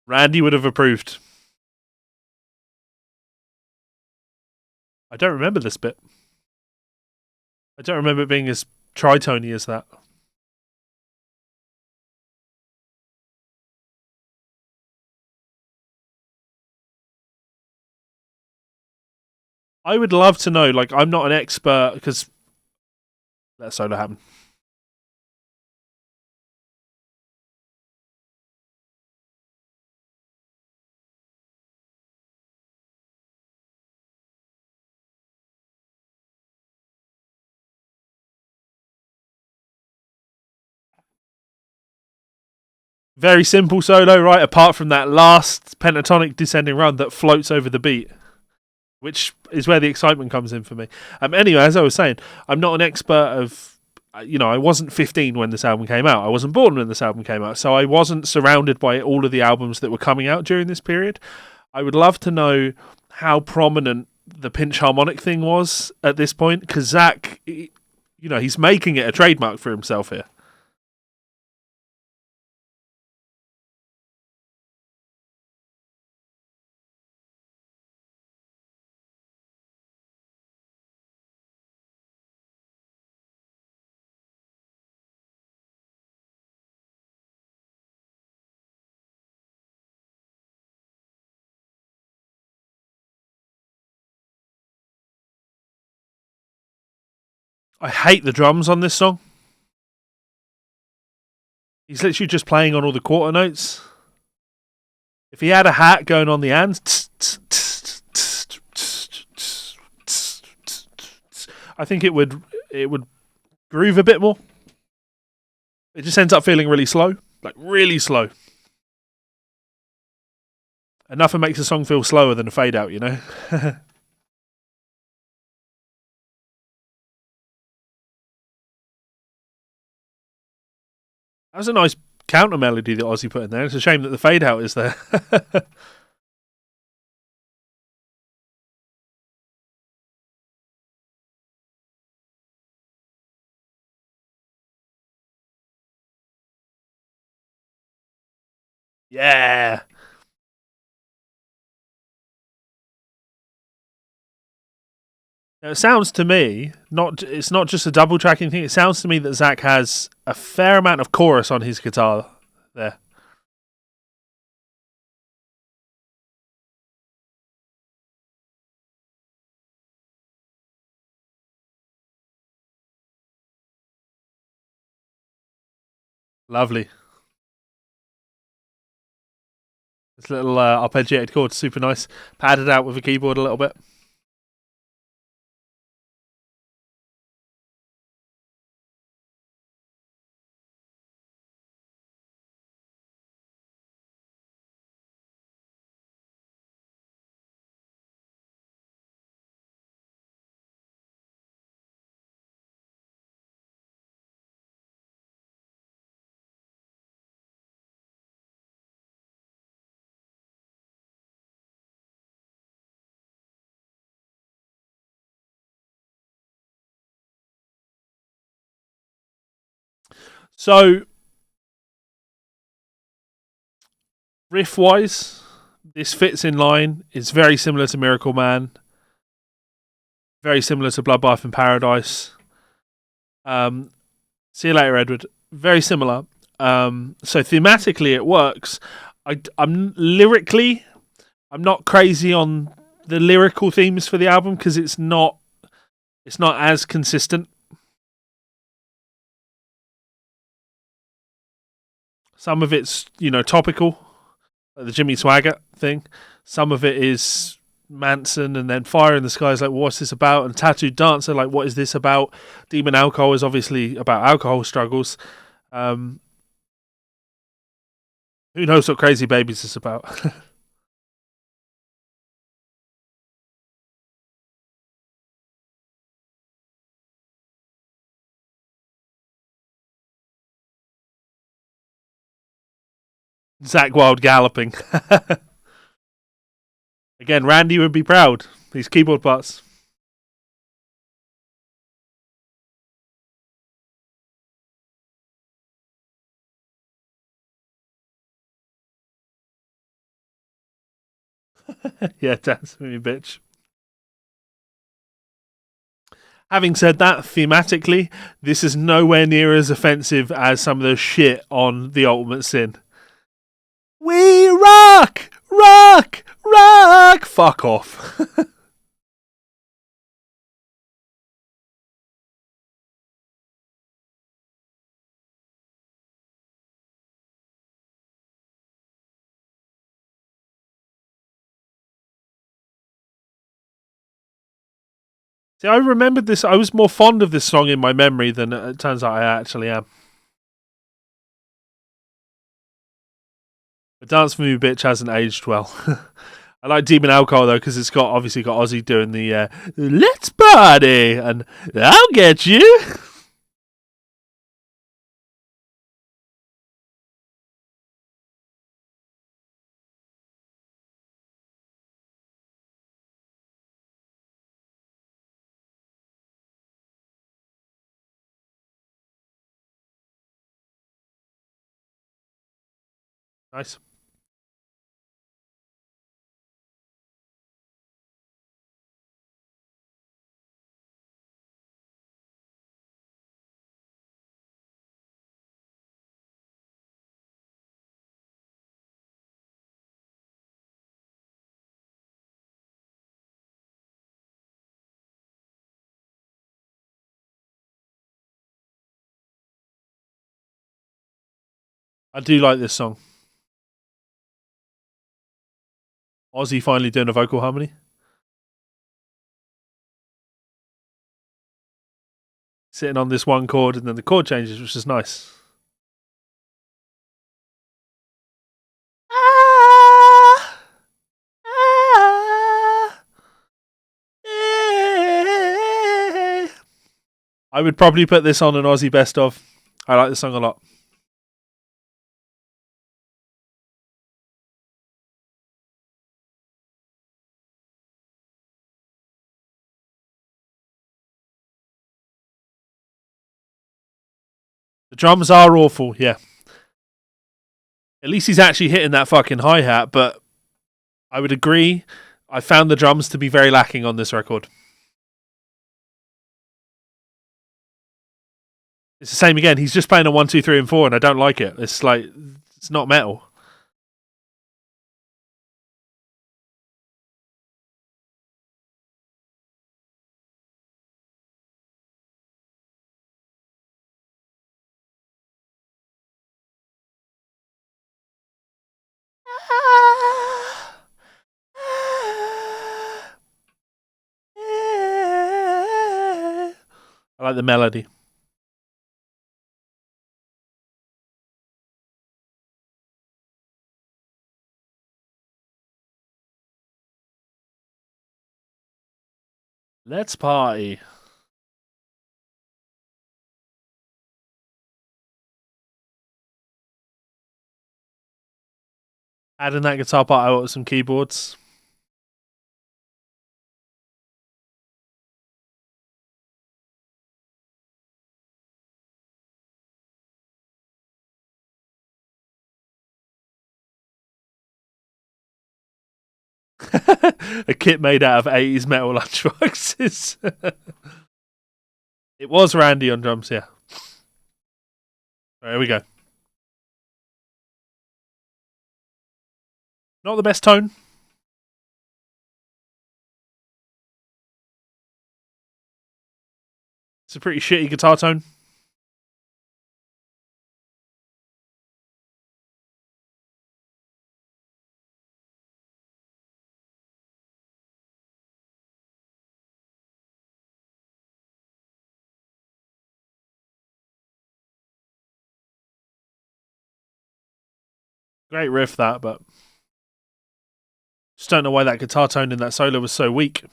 Randy would have approved. I don't remember this bit. I don't remember it being as tritony as that. I would love to know, I'm not an expert, because let solo happen. Very simple solo, right? Apart from that last pentatonic descending run that floats over the beat, which is where the excitement comes in for me. Anyway, as I was saying, I'm not an expert of, I wasn't 15 when this album came out. I wasn't born when this album came out, so I wasn't surrounded by all of the albums that were coming out during this period. I would love to know how prominent the pinch harmonic thing was at this point, because Zakk, he's making it a trademark for himself here. I hate the drums on this song. He's literally just playing on all the quarter notes. If he had a hat going on the hands, I think it would groove a bit more. It just ends up feeling really slow, really slow. And nothing makes a song feel slower than a fade out, That was a nice counter melody that Ozzy put in there. It's a shame that the fade out is there. Yeah. Now, it sounds to me, it's not just a double tracking thing, it sounds to me that Zakk has a fair amount of chorus on his guitar there. Lovely. This little arpeggiated chord, super nice. Padded out with a keyboard a little bit. So, riff wise, this fits in line. It's very similar to Miracle Man, very similar to Bloodbath in Paradise. See you later, Edward. Very similar. So thematically, it works. I'm lyrically, I'm not crazy on the lyrical themes for the album because it's not as consistent. Some of it's topical, like the Jimmy Swaggart thing. Some of it is Manson, and then Fire in the Sky is like, what's this about? And Tattooed Dancer, like, what is this about? Demon Alcohol is obviously about alcohol struggles. Who knows what Crazy Babies is about? Zakk Wylde galloping. Again, Randy would be proud. These keyboard parts. Yeah, dance with me, bitch. Having said that, thematically, this is nowhere near as offensive as some of the shit on The Ultimate Sin. We rock! Rock! Rock! Fuck off. See, I remembered this. I was more fond of this song in my memory than it turns out I actually am. The Dance for Me Bitch hasn't aged well. I like Demon Alcohol though because it's obviously got Ozzy doing the "Let's party" and "I'll get you." Nice. I do like this song. Ozzy finally doing a vocal harmony. Sitting on this one chord and then the chord changes, which is nice. Ah, ah, eh. I would probably put this on an Ozzy best of. I like this song a lot. The drums are awful, yeah. At least he's actually hitting that fucking hi hat, but I would agree. I found the drums to be very lacking on this record. It's the same again. He's just playing a 1, 2, 3, and 4, and I don't like it. It's like it's not metal. I like the melody. Let's party. Adding that guitar part out with some keyboards. A kit made out of 80s metal lunchboxes. It was Randy on drums, yeah. There we go. Not the best tone. It's a pretty shitty guitar tone. Great riff, that, but just don't know why that guitar tone in that solo was so weak. It's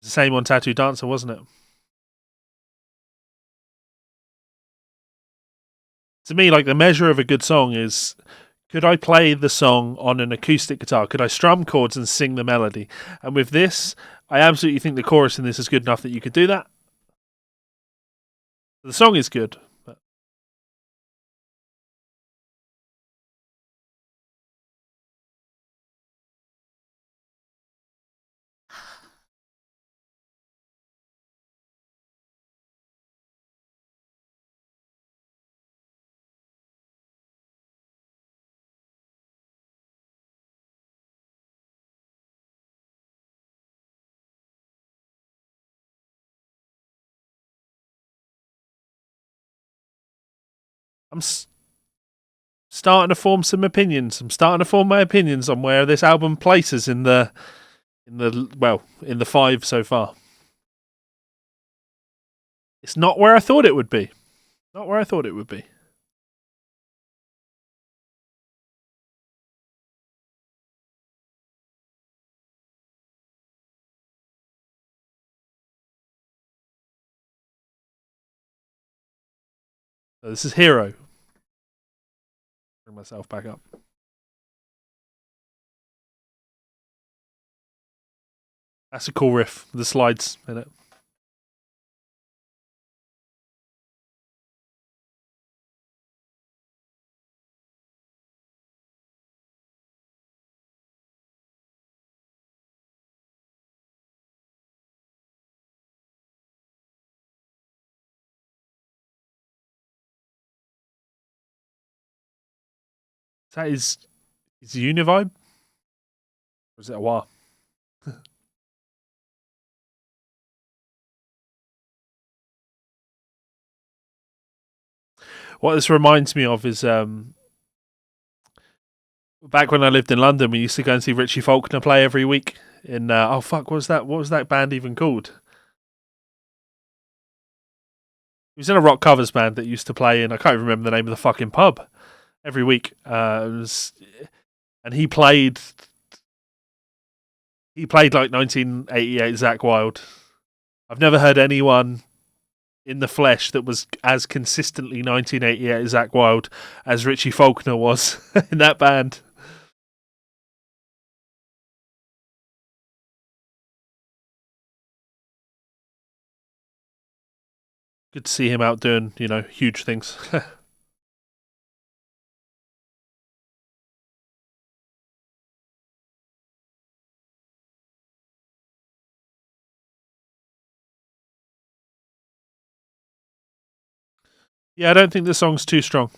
the same on Tattoo Dancer, wasn't it? To me, like, the measure of a good song is, could I play the song on an acoustic guitar? Could I strum chords and sing the melody? And with this, I absolutely think the chorus in this is good enough that you could do that. The song is good. But I'm starting to form some opinions. I'm starting to form my opinions on where this album places in the five so far. It's not where I thought it would be. Not where I thought it would be. So this is Hero. Bring myself back up. That's a cool riff. The slides in it. That is Univibe? Or is it a wah? What this reminds me of is back when I lived in London, we used to go and see Richie Faulkner play every week. In what was that? What was that band even called? He was in a rock covers band that used to play in, I can't remember the name of the fucking pub, every week. And he played like 1988 Zakk Wylde. I've never heard anyone in the flesh that was as consistently 1988 Zakk Wylde as Richie Faulkner was in that band. Good to see him out doing, huge things. Yeah, I don't think the song's too strong.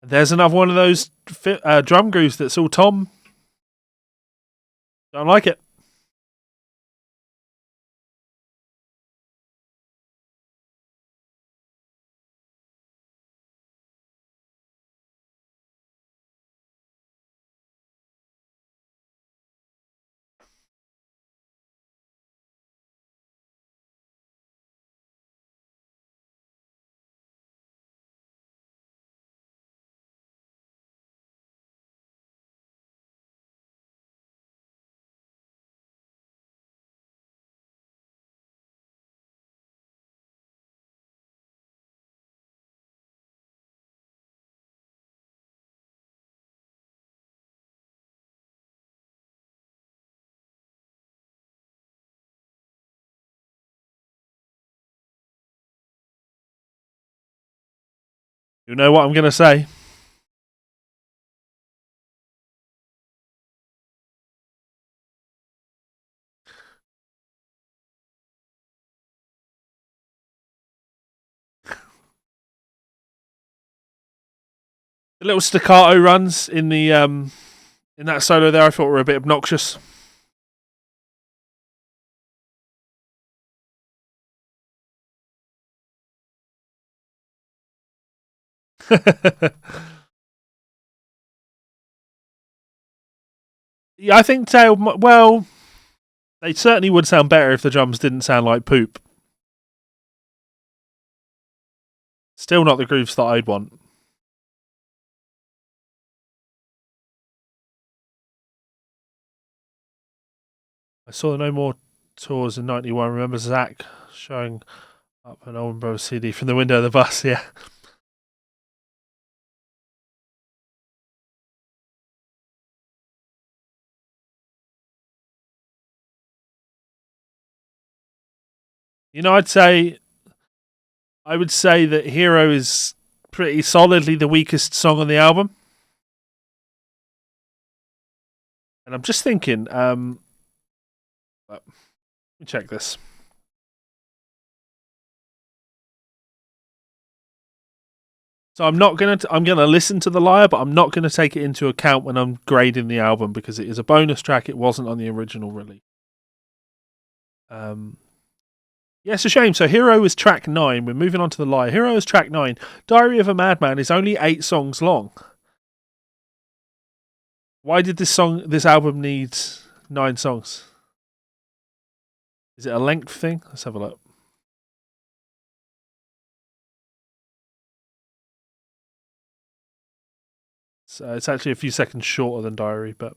There's another one of those drum grooves that's all tom. Don't like it. You know what I'm going to say? The little staccato runs in that solo there, I thought were a bit obnoxious. Yeah, I think Tail. Well, they certainly would sound better if the drums didn't sound like poop. Still not the grooves that I'd want. I saw the No More tours in '91. Remember Zakk showing up an Allman Brothers CD from the window of the bus? Yeah. You know, I would say that Hero is pretty solidly the weakest song on the album. And I'm just thinking, let me check this. So I'm gonna listen to The Liar, but I'm not gonna take it into account when I'm grading the album because it is a bonus track. It wasn't on the original release. Yeah, it's a shame. So Hero is track 9. We're moving on to The Liar. Hero is track 9. Diary of a Madman is only 8 songs long. Why did this album need 9 songs? Is it a length thing? Let's have a look. So it's actually a few seconds shorter than Diary, but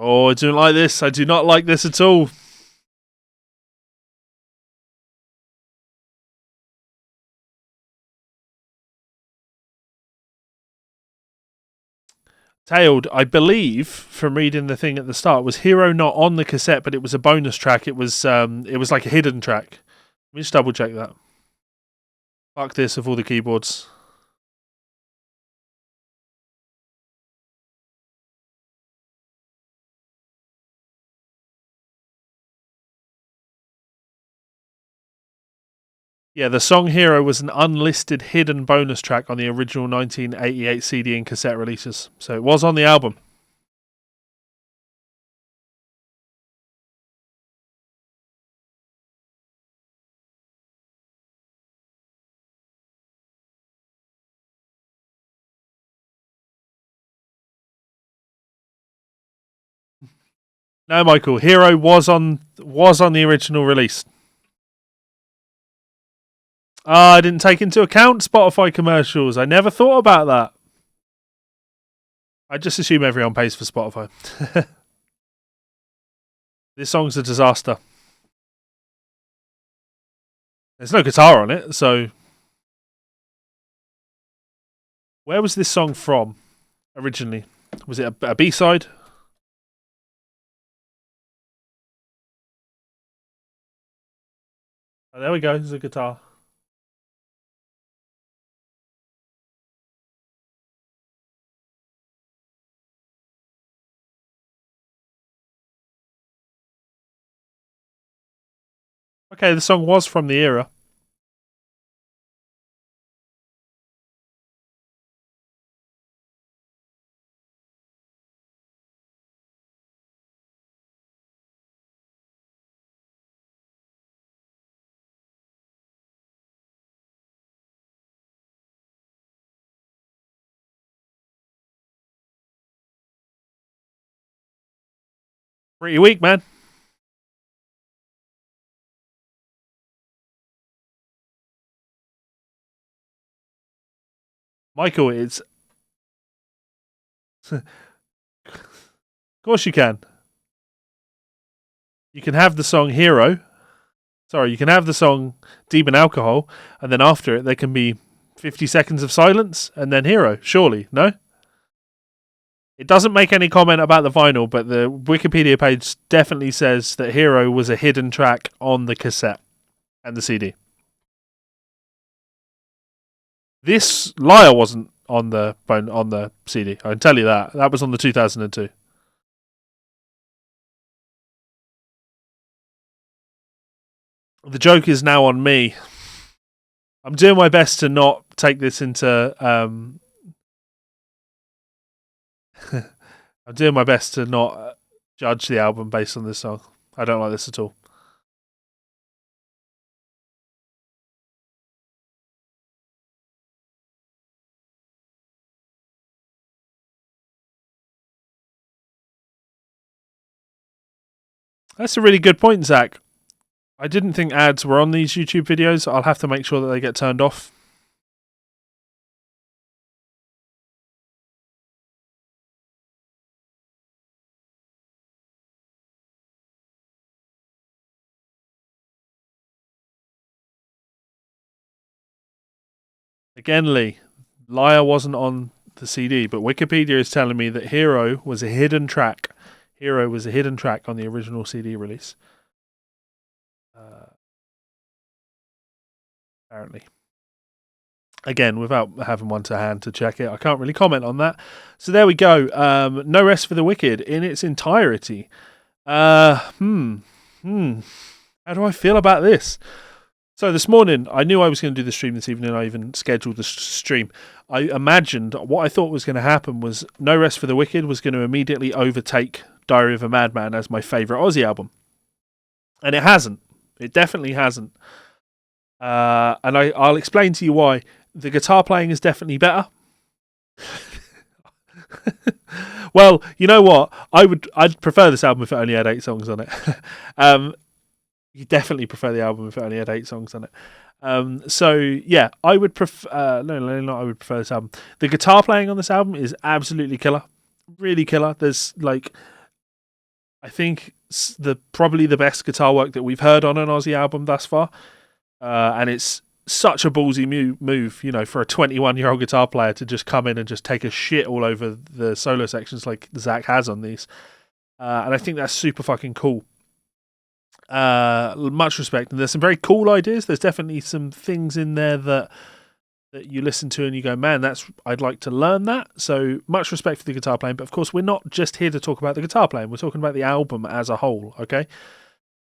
oh, I don't like this. I do not like this at all. Tailed, I believe, from reading the thing at the start, was Hero not on the cassette, but it was a bonus track. It was like a hidden track. Let me just double check that. Fuck this of all the keyboards. Yeah, the song Hero was an unlisted hidden bonus track on the original 1988 CD and cassette releases. So it was on the album. No, Michael, Hero was on the original release. I didn't take into account Spotify commercials. I never thought about that. I just assume everyone pays for Spotify. This song's a disaster. There's no guitar on it, so where was this song from originally? Was it a B-side? Oh, there we go. There's a guitar. Okay, the song was from the era. Pretty weak, man. Michael, it's... of course you can. You can have the song Hero. Sorry, you can have the song Demon Alcohol, and then after it there can be 50 seconds of silence, and then Hero. Surely, no? It doesn't make any comment about the vinyl, but the Wikipedia page definitely says that Hero was a hidden track on the cassette. and the CD. This Liar wasn't on the CD. I can tell you that. That was on the 2002. The joke is now on me. I'm doing my best to not take this into. I'm doing my best to not judge the album based on this song. I don't like this at all. That's a really good point, Zakk. I didn't think ads were on these YouTube videos. I'll have to make sure that they get turned off. Again, Lee, Liar wasn't on the CD, but Wikipedia is telling me that Hero was a hidden track. Hero was a hidden track on the original CD release. Apparently. Again, without having one to hand to check it, I can't really comment on that. So there we go. No Rest for the Wicked in its entirety. How do I feel about this? So this morning, I knew I was going to do the stream this evening. I even scheduled the stream. I imagined what I thought was going to happen was No Rest for the Wicked was going to immediately overtake Diary of a Madman as my favourite Ozzy album. And it hasn't. It definitely hasn't. And I'll explain to you why. The guitar playing is definitely better. Well, you know what? I'd prefer this album if it only had 8 songs on it. You definitely prefer the album if it only had 8 songs on it. So yeah, I would prefer. No, I would prefer this album. The guitar playing on this album is absolutely killer, really killer. There's I think probably the best guitar work that we've heard on an Ozzy album thus far, and it's such a ballsy move, for a 21-year-old guitar player to just come in and just take a shit all over the solo sections like Zakk has on these, and I think that's super fucking cool. Much respect, and there's some very cool ideas. There's definitely some things in there that you listen to and you go, man, I'd like to learn that. So much respect for the guitar playing, but of course we're not just here to talk about the guitar playing. We're talking about the album as a whole. Okay,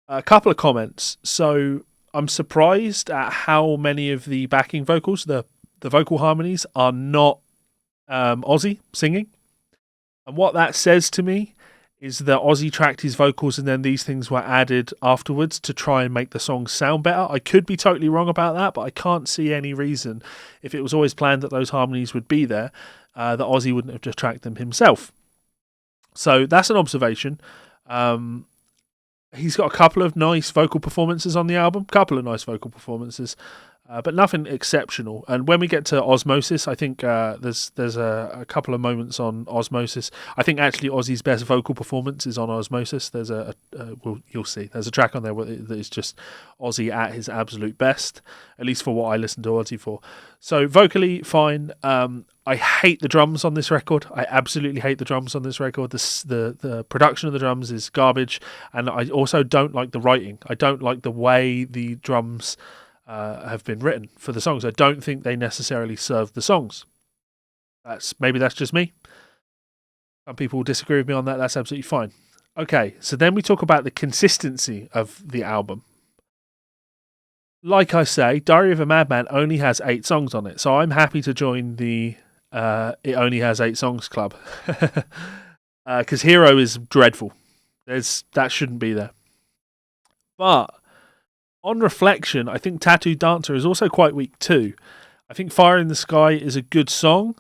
a couple of comments. So I'm surprised at how many of the backing vocals, the vocal harmonies, are not Ozzy singing, and what that says to me is that Ozzy tracked his vocals and then these things were added afterwards to try and make the song sound better. I could be totally wrong about that, but I can't see any reason, if it was always planned that those harmonies would be there, that Ozzy wouldn't have just tracked them himself. So that's an observation. He's got a couple of nice vocal performances on the album, but nothing exceptional. And when we get to Osmosis, I think there's a couple of moments on Osmosis. I think actually Ozzy's best vocal performance is on Osmosis. There's you'll see. There's a track on there that is just Ozzy at his absolute best, at least for what I listen to Ozzy for. So vocally, fine. I hate the drums on this record. I absolutely hate the drums on this record. The production of the drums is garbage, and I also don't like the writing. I don't like the way the drums have been written for the songs. I don't think they necessarily serve the songs. Maybe that's just me. Some people will disagree with me on that. That's absolutely fine. Okay, so then we talk about the consistency of the album. Like I say, Diary of a Madman only has 8 songs on it, so I'm happy to join the it only has 8 songs club. Because Hero is dreadful. That shouldn't be there. But on reflection, I think Tattooed Dancer is also quite weak too. I think Fire in the Sky is a good song.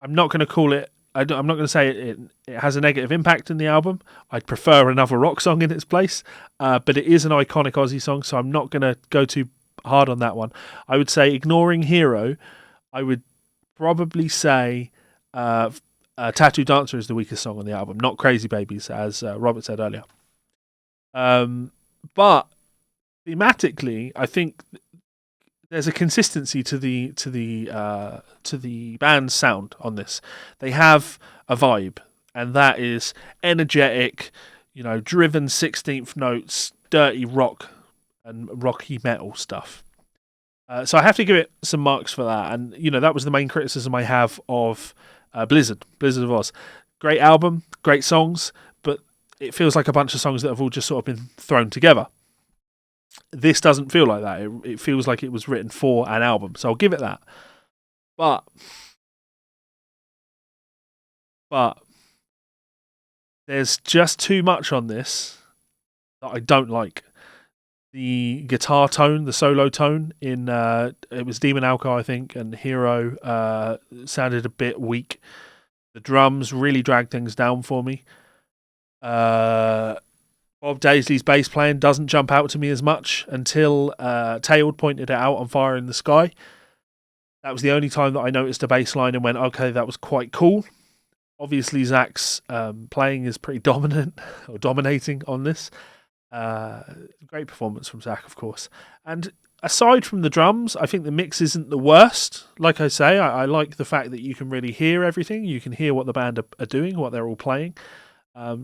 I'm not going to call it. I'm not going to say it has a negative impact in the album. I'd prefer another rock song in its place, but it is an iconic Ozzy song, so I'm not going to go too hard on that one. I would say, ignoring Hero, I would probably say Tattooed Dancer is the weakest song on the album, not Crazy Babies, as Robert said earlier. But thematically, I think there's a consistency to the band's sound on this. They have a vibe, and that is energetic, driven 16th notes, dirty rock and rocky metal stuff. So I have to give it some marks for that. And, that was the main criticism I have of Blizzard of Oz. Great album, great songs, but it feels like a bunch of songs that have all just sort of been thrown together. This doesn't feel like that. It feels like it was written for an album. So I'll give it that. But there's just too much on this that I don't like. The guitar tone, the solo tone in it was Demon Alco, I think, and Hero sounded a bit weak. The drums really dragged things down for me. Bob Daisley's bass playing doesn't jump out to me as much until Tailed pointed it out on Fire in the Sky. That was the only time that I noticed a bass line and went, okay, that was quite cool. Obviously, Zakk's playing is pretty dominant or dominating on this. Great performance from Zakk, of course. And aside from the drums, I think the mix isn't the worst. Like I say, I like the fact that you can really hear everything. You can hear what the band are doing, what they're all playing.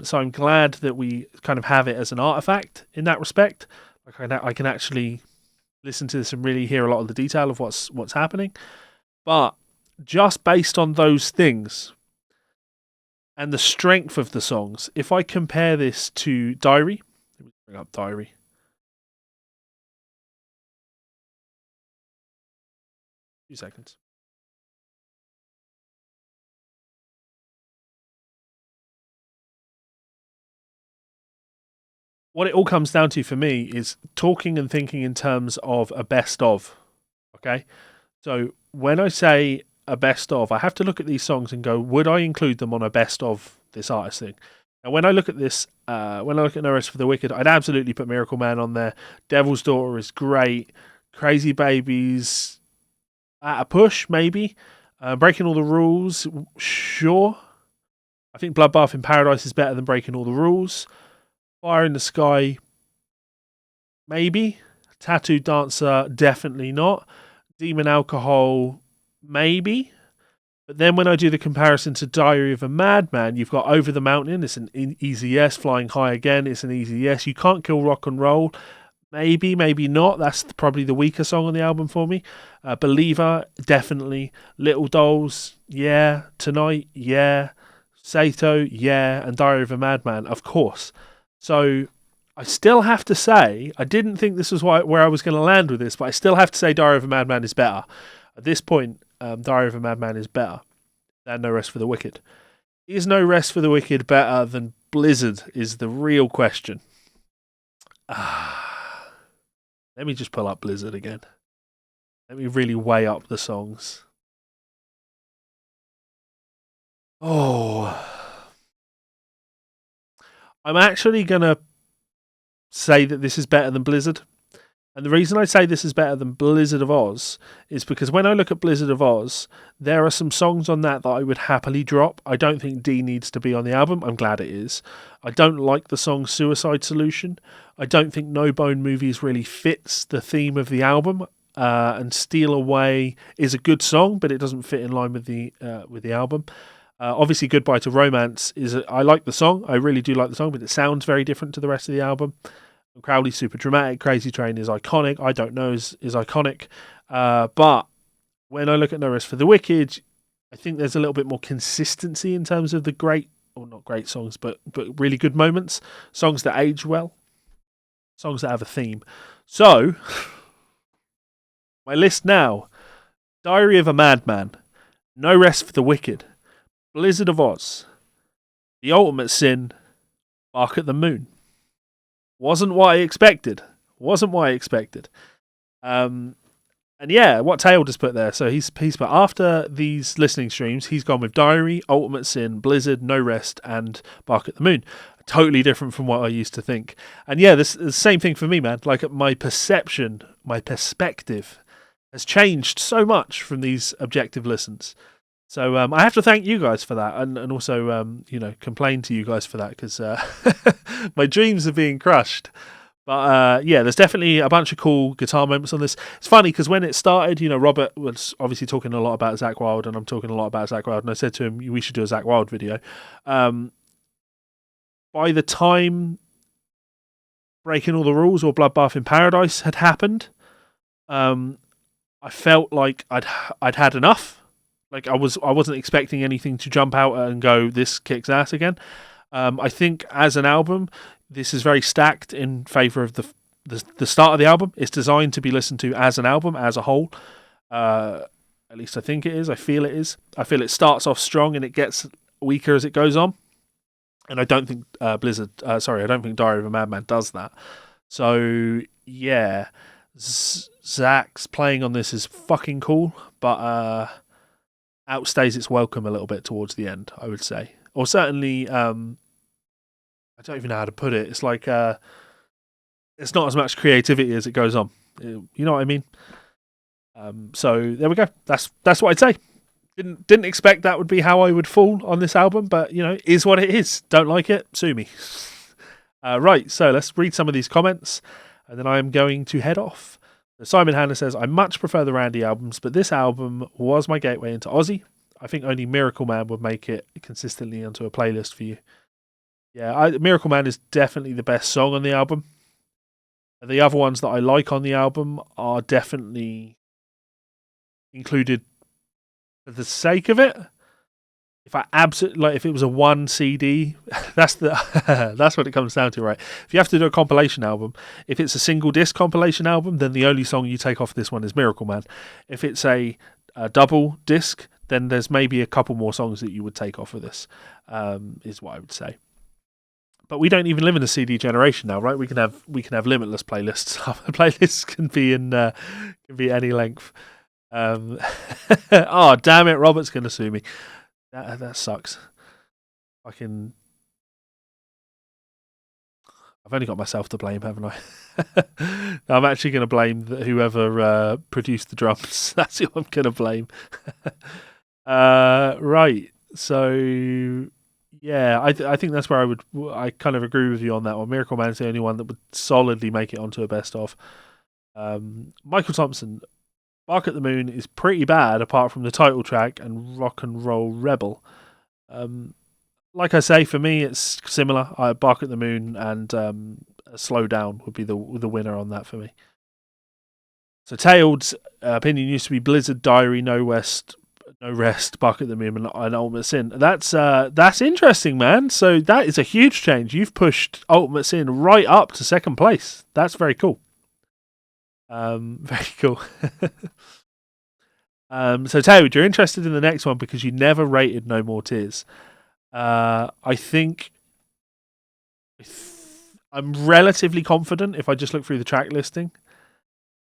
So I'm glad that we kind of have it as an artifact in that respect. Like I can actually listen to this and really hear a lot of the detail of what's happening. But just based on those things and the strength of the songs, if I compare this to Diary, let me bring up Diary. Few seconds. What it all comes down to for me is talking and thinking in terms of a best of. Okay? So when I say a best of, I have to look at these songs and go, would I include them on a best of this artist thing? And when I look at this, when I look at No Rest for the Wicked, I'd absolutely put Miracle Man on there. Devil's Daughter is great. Crazy Babies, at a push, maybe. Breaking All the Rules, sure. I think Bloodbath in Paradise is better than Breaking All the Rules. Fire in the Sky, maybe. Tattooed Dancer, definitely not. Demon Alcohol, maybe. But then when I do the comparison to Diary of a Madman, you've got Over the Mountain, it's an easy yes. Flying High Again, it's an easy yes. You Can't Kill Rock and Roll, maybe, maybe not. That's probably the weaker song on the album for me. Believer, definitely. Little Dolls, yeah. Tonight, yeah. Sato, yeah. And Diary of a Madman, of course. So I still have to say, I didn't think this was where I was going to land with this, but I still have to say Diary of a Madman is better. At this point, Diary of a Madman is better than No Rest for the Wicked. Is No Rest for the Wicked better than Blizzard is the real question. Let me just pull up Blizzard again. Let me really weigh up the songs. Oh. I'm actually going to say that this is better than Blizzard. And the reason I say this is better than Blizzard of Oz is because when I look at Blizzard of Oz, there are some songs on that I would happily drop. I don't think D needs to be on the album. I'm glad it is. I don't like the song Suicide Solution. I don't think No Bone Movies really fits the theme of the album. And Steal Away is a good song, but it doesn't fit in line with the album. Obviously, Goodbye to Romance I like the song. I really do like the song, but it sounds very different to the rest of the album. Crowley's super dramatic. Crazy Train is iconic. I Don't Know is iconic. But when I look at No Rest for the Wicked, I think there's a little bit more consistency in terms of the not great songs, but really good moments. Songs that age well. Songs that have a theme. So, my list now. Diary of a Madman. No Rest for the Wicked. Blizzard of Oz. The Ultimate Sin. Bark at the Moon. Wasn't what I expected. And yeah, what Tail just put there. So he's put after these listening streams, he's gone with Diary, Ultimate Sin, Blizzard, No Rest, and Bark at the Moon. Totally different from what I used to think. And yeah, this is the same thing for me, man. Like my perceptive has changed so much from these objective listens. So I have to thank you guys for that, and also complain to you guys for that because my dreams are being crushed. But yeah, there's definitely a bunch of cool guitar moments on this. It's funny because when it started, Robert was obviously talking a lot about Zakk Wylde, and I'm talking a lot about Zakk Wylde, and I said to him, we should do a Zakk Wylde video. By the time Breaking All the Rules or Bloodbath in Paradise had happened, I felt like I'd had enough. Like I wasn't expecting anything to jump out and go, this kicks ass again. I think as an album, this is very stacked in favour of the start of the album. It's designed to be listened to as an album, as a whole. At least I think it is. I feel it is. I feel it starts off strong and it gets weaker as it goes on. And I don't think I don't think Diary of a Madman does that. So, yeah, Zakk's playing on this is fucking cool, but outstays its welcome a little bit towards the end, I would say. Or certainly, I don't even know how to put it. It's like it's not as much creativity as it goes on. You know what I mean? So there we go. That's what I'd say. Didn't expect that would be how I would fall on this album, but is what it is. Don't like it? Sue me. Right, so let's read some of these comments, and then I am going to head off. So Simon Hanna says, I much prefer the Randy albums, but this album was my gateway into Ozzy. I think only Miracle Man would make it consistently onto a playlist for you. Yeah, Miracle Man is definitely the best song on the album. The other ones that I like on the album are definitely included for the sake of it. If I absolutely if it was a one CD, that's what it comes down to, right? If you have to do a compilation album, if it's a single disc compilation album, then the only song you take off this one is Miracle Man. If it's a double disc, then there's maybe a couple more songs that you would take off of this. Is what I would say. But we don't even live in a CD generation now, right? We can have limitless playlists. Playlists can be any length. Oh damn it! Robert's gonna sue me. That sucks. I've only got myself to blame, haven't I? No, I'm actually going to blame whoever produced the drums. That's who I'm going to blame. Right. So, yeah, I think that's where I kind of agree with you on that one. Miracle Man's the only one that would solidly make it onto a best of. Michael Thompson, Bark at the Moon is pretty bad apart from the title track and Rock and Roll Rebel. Like I say, for me it's similar. Bark at the Moon and Slow Down would be the winner on that for me. So Tailed opinion used to be Blizzard, Diary, No Rest, Bark at the Moon, and Ultimate Sin. That's interesting, man. So that is a huge change. You've pushed Ultimate Sin right up to second place. That's very cool. Very cool. So Taylor, you're interested in the next one because you never rated No More Tears. I think I'm relatively confident if I just look through the track listing.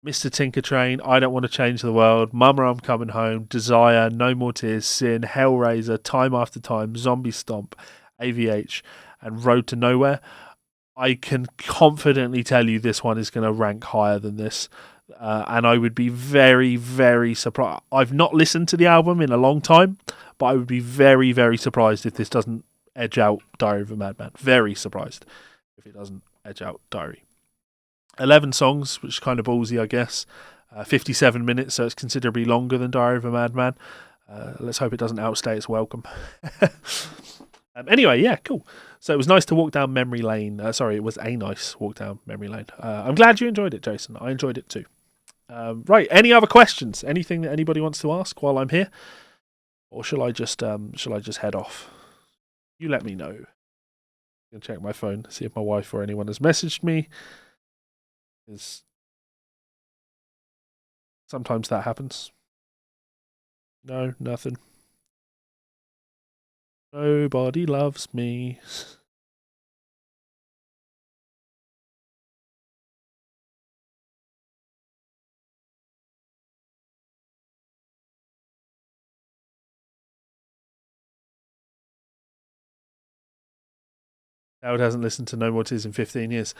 Mr. Tinker Train, I Don't Want to Change the World, Mama I'm Coming Home, Desire, No More Tears, Sin, Hellraiser, Time After Time, Zombie Stomp, AVH, and Road to Nowhere. I can confidently tell you this one is going to rank higher than this. And I would be very, very surprised. I've not listened to the album in a long time, but I would be very, very surprised if this doesn't edge out Diary of a Madman. Very surprised if it doesn't edge out Diary. 11 songs, which is kind of ballsy, I guess. 57 minutes, so it's considerably longer than Diary of a Madman. Let's hope it doesn't outstay its welcome. Anyway, yeah, cool. So it was nice to walk down memory lane. It was a nice walk down memory lane. I'm glad you enjoyed it, Jason. I enjoyed it too. Right, any other questions? Anything that anybody wants to ask while I'm here? Or shall I just head off? You let me know. I'm going to check my phone, see if my wife or anyone has messaged me. Because sometimes that happens. No, nothing. Nobody loves me. Howard hasn't listened to No More Tears in 15 years.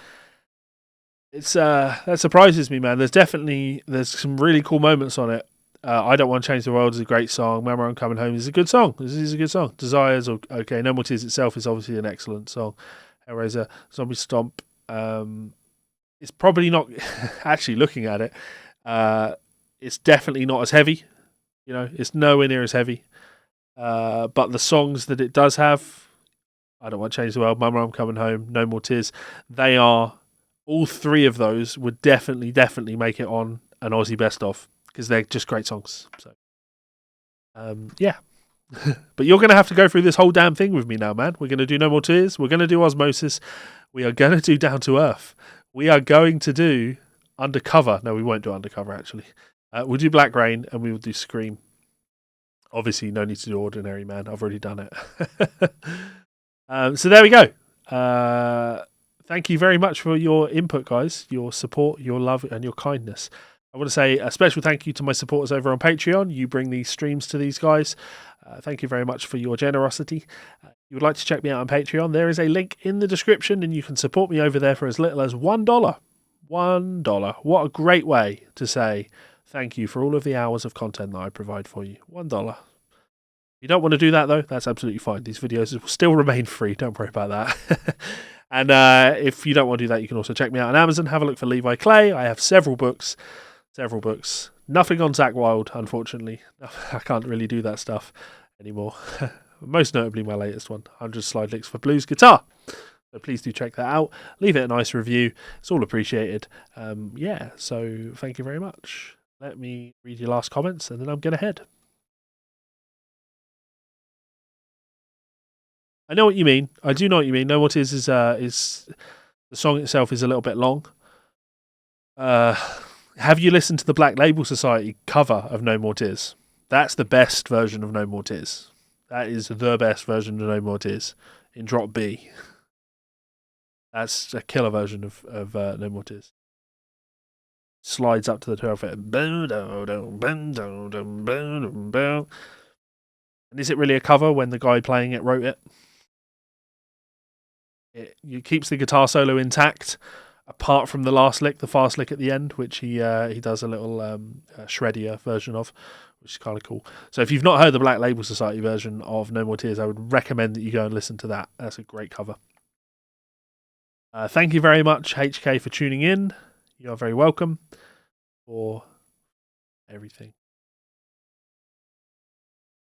It's that surprises me, man. There's some really cool moments on it. I Don't Want to Change the World is a great song. Mama I'm Coming Home is a good song. This is a good song. Desires okay. No More Tears itself is obviously an excellent song. Hellraiser, Zombie Stomp. It's probably not actually looking at it. It's definitely not as heavy. It's nowhere near as heavy. But the songs that it does have, I Don't Want to Change the World, Mama I'm Coming Home, No More Tears, they are all three of those would definitely make it on an Ozzy best of, because they're just great songs. So, yeah. But you're going to have to go through this whole damn thing with me now, man. We're going to do No More Tears. We're going to do Osmosis. We are going to do Down to Earth. We are going to do Undercover. No, we won't do Undercover, actually. We'll do Black Rain, and we will do Scream. Obviously, no need to do Ordinary Man. I've already done it. So there we go. Thank you very much for your input, guys, your support, your love, and your kindness. I want to say a special thank you to my supporters over on Patreon. You bring these streams to these guys. Thank you very much for your generosity. If you would like to check me out on Patreon, there is a link in the description, and you can support me over there for as little as $1. $1. What a great way to say thank you for all of the hours of content that I provide for you. $1. If you don't want to do that, though, that's absolutely fine. These videos will still remain free. Don't worry about that. And if you don't want to do that, you can also check me out on Amazon. Have a look for Levi Clay. I have several books. Nothing on Zakk Wylde, unfortunately. I can't really do that stuff anymore. Most notably my latest one, 100 Slide Licks for Blues Guitar. So please do check that out. Leave it a nice review. It's all appreciated. So thank you very much. Let me read your last comments, and then I'm going to head. I know what you mean. I do know what you mean. No More Tears is the song itself is a little bit long. Have you listened to the Black Label Society cover of No More Tears? That's the best version of No More Tears. That is the best version of No More Tears in drop B. That's a killer version of No More Tears. Slides up to the 12th. And is it really a cover when the guy playing it wrote it? It keeps the guitar solo intact, apart from the last lick, the fast lick at the end, which he does a little shreddier version of, which is kind of cool. So if you've not heard the Black Label Society version of No More Tears, I would recommend that you go and listen to that. That's a great cover. Thank you very much, HK, for tuning in. You are very welcome for everything.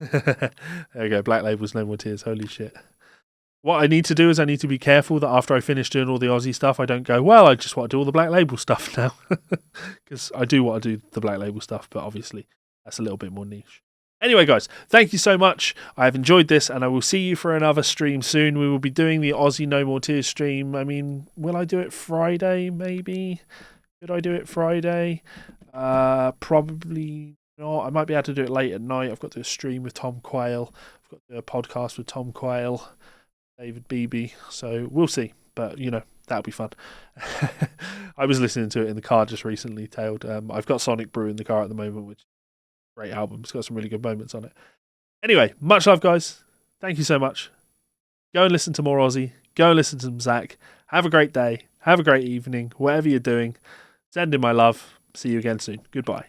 There we go. Black Label's No More Tears. Holy shit. What I need to do is I need to be careful that after I finish doing all the Aussie stuff, I don't go, well, I just want to do all the Black Label stuff now. Because I do want to do the Black Label stuff, but obviously that's a little bit more niche. Anyway, guys, thank you so much. I've enjoyed this, and I will see you for another stream soon. We will be doing the Aussie No More Tears stream. I mean, will I do it Friday, maybe? Could I do it Friday? Probably not. I might be able to do it late at night. I've got to do a stream with Tom Quayle. I've got to do a podcast with Tom Quayle. David Beebe, so we'll see, but that'll be fun. I was listening to it in the car just recently, tailed. I've got Sonic Brew in the car at the moment, which is a great album. It's got some really good moments on it. Anyway, much love, guys. Thank you so much. Go and listen to more Ozzy. Go and listen to some Zakk. Have a great day. Have a great evening. Whatever you're doing, send in my love. See you again soon. Goodbye.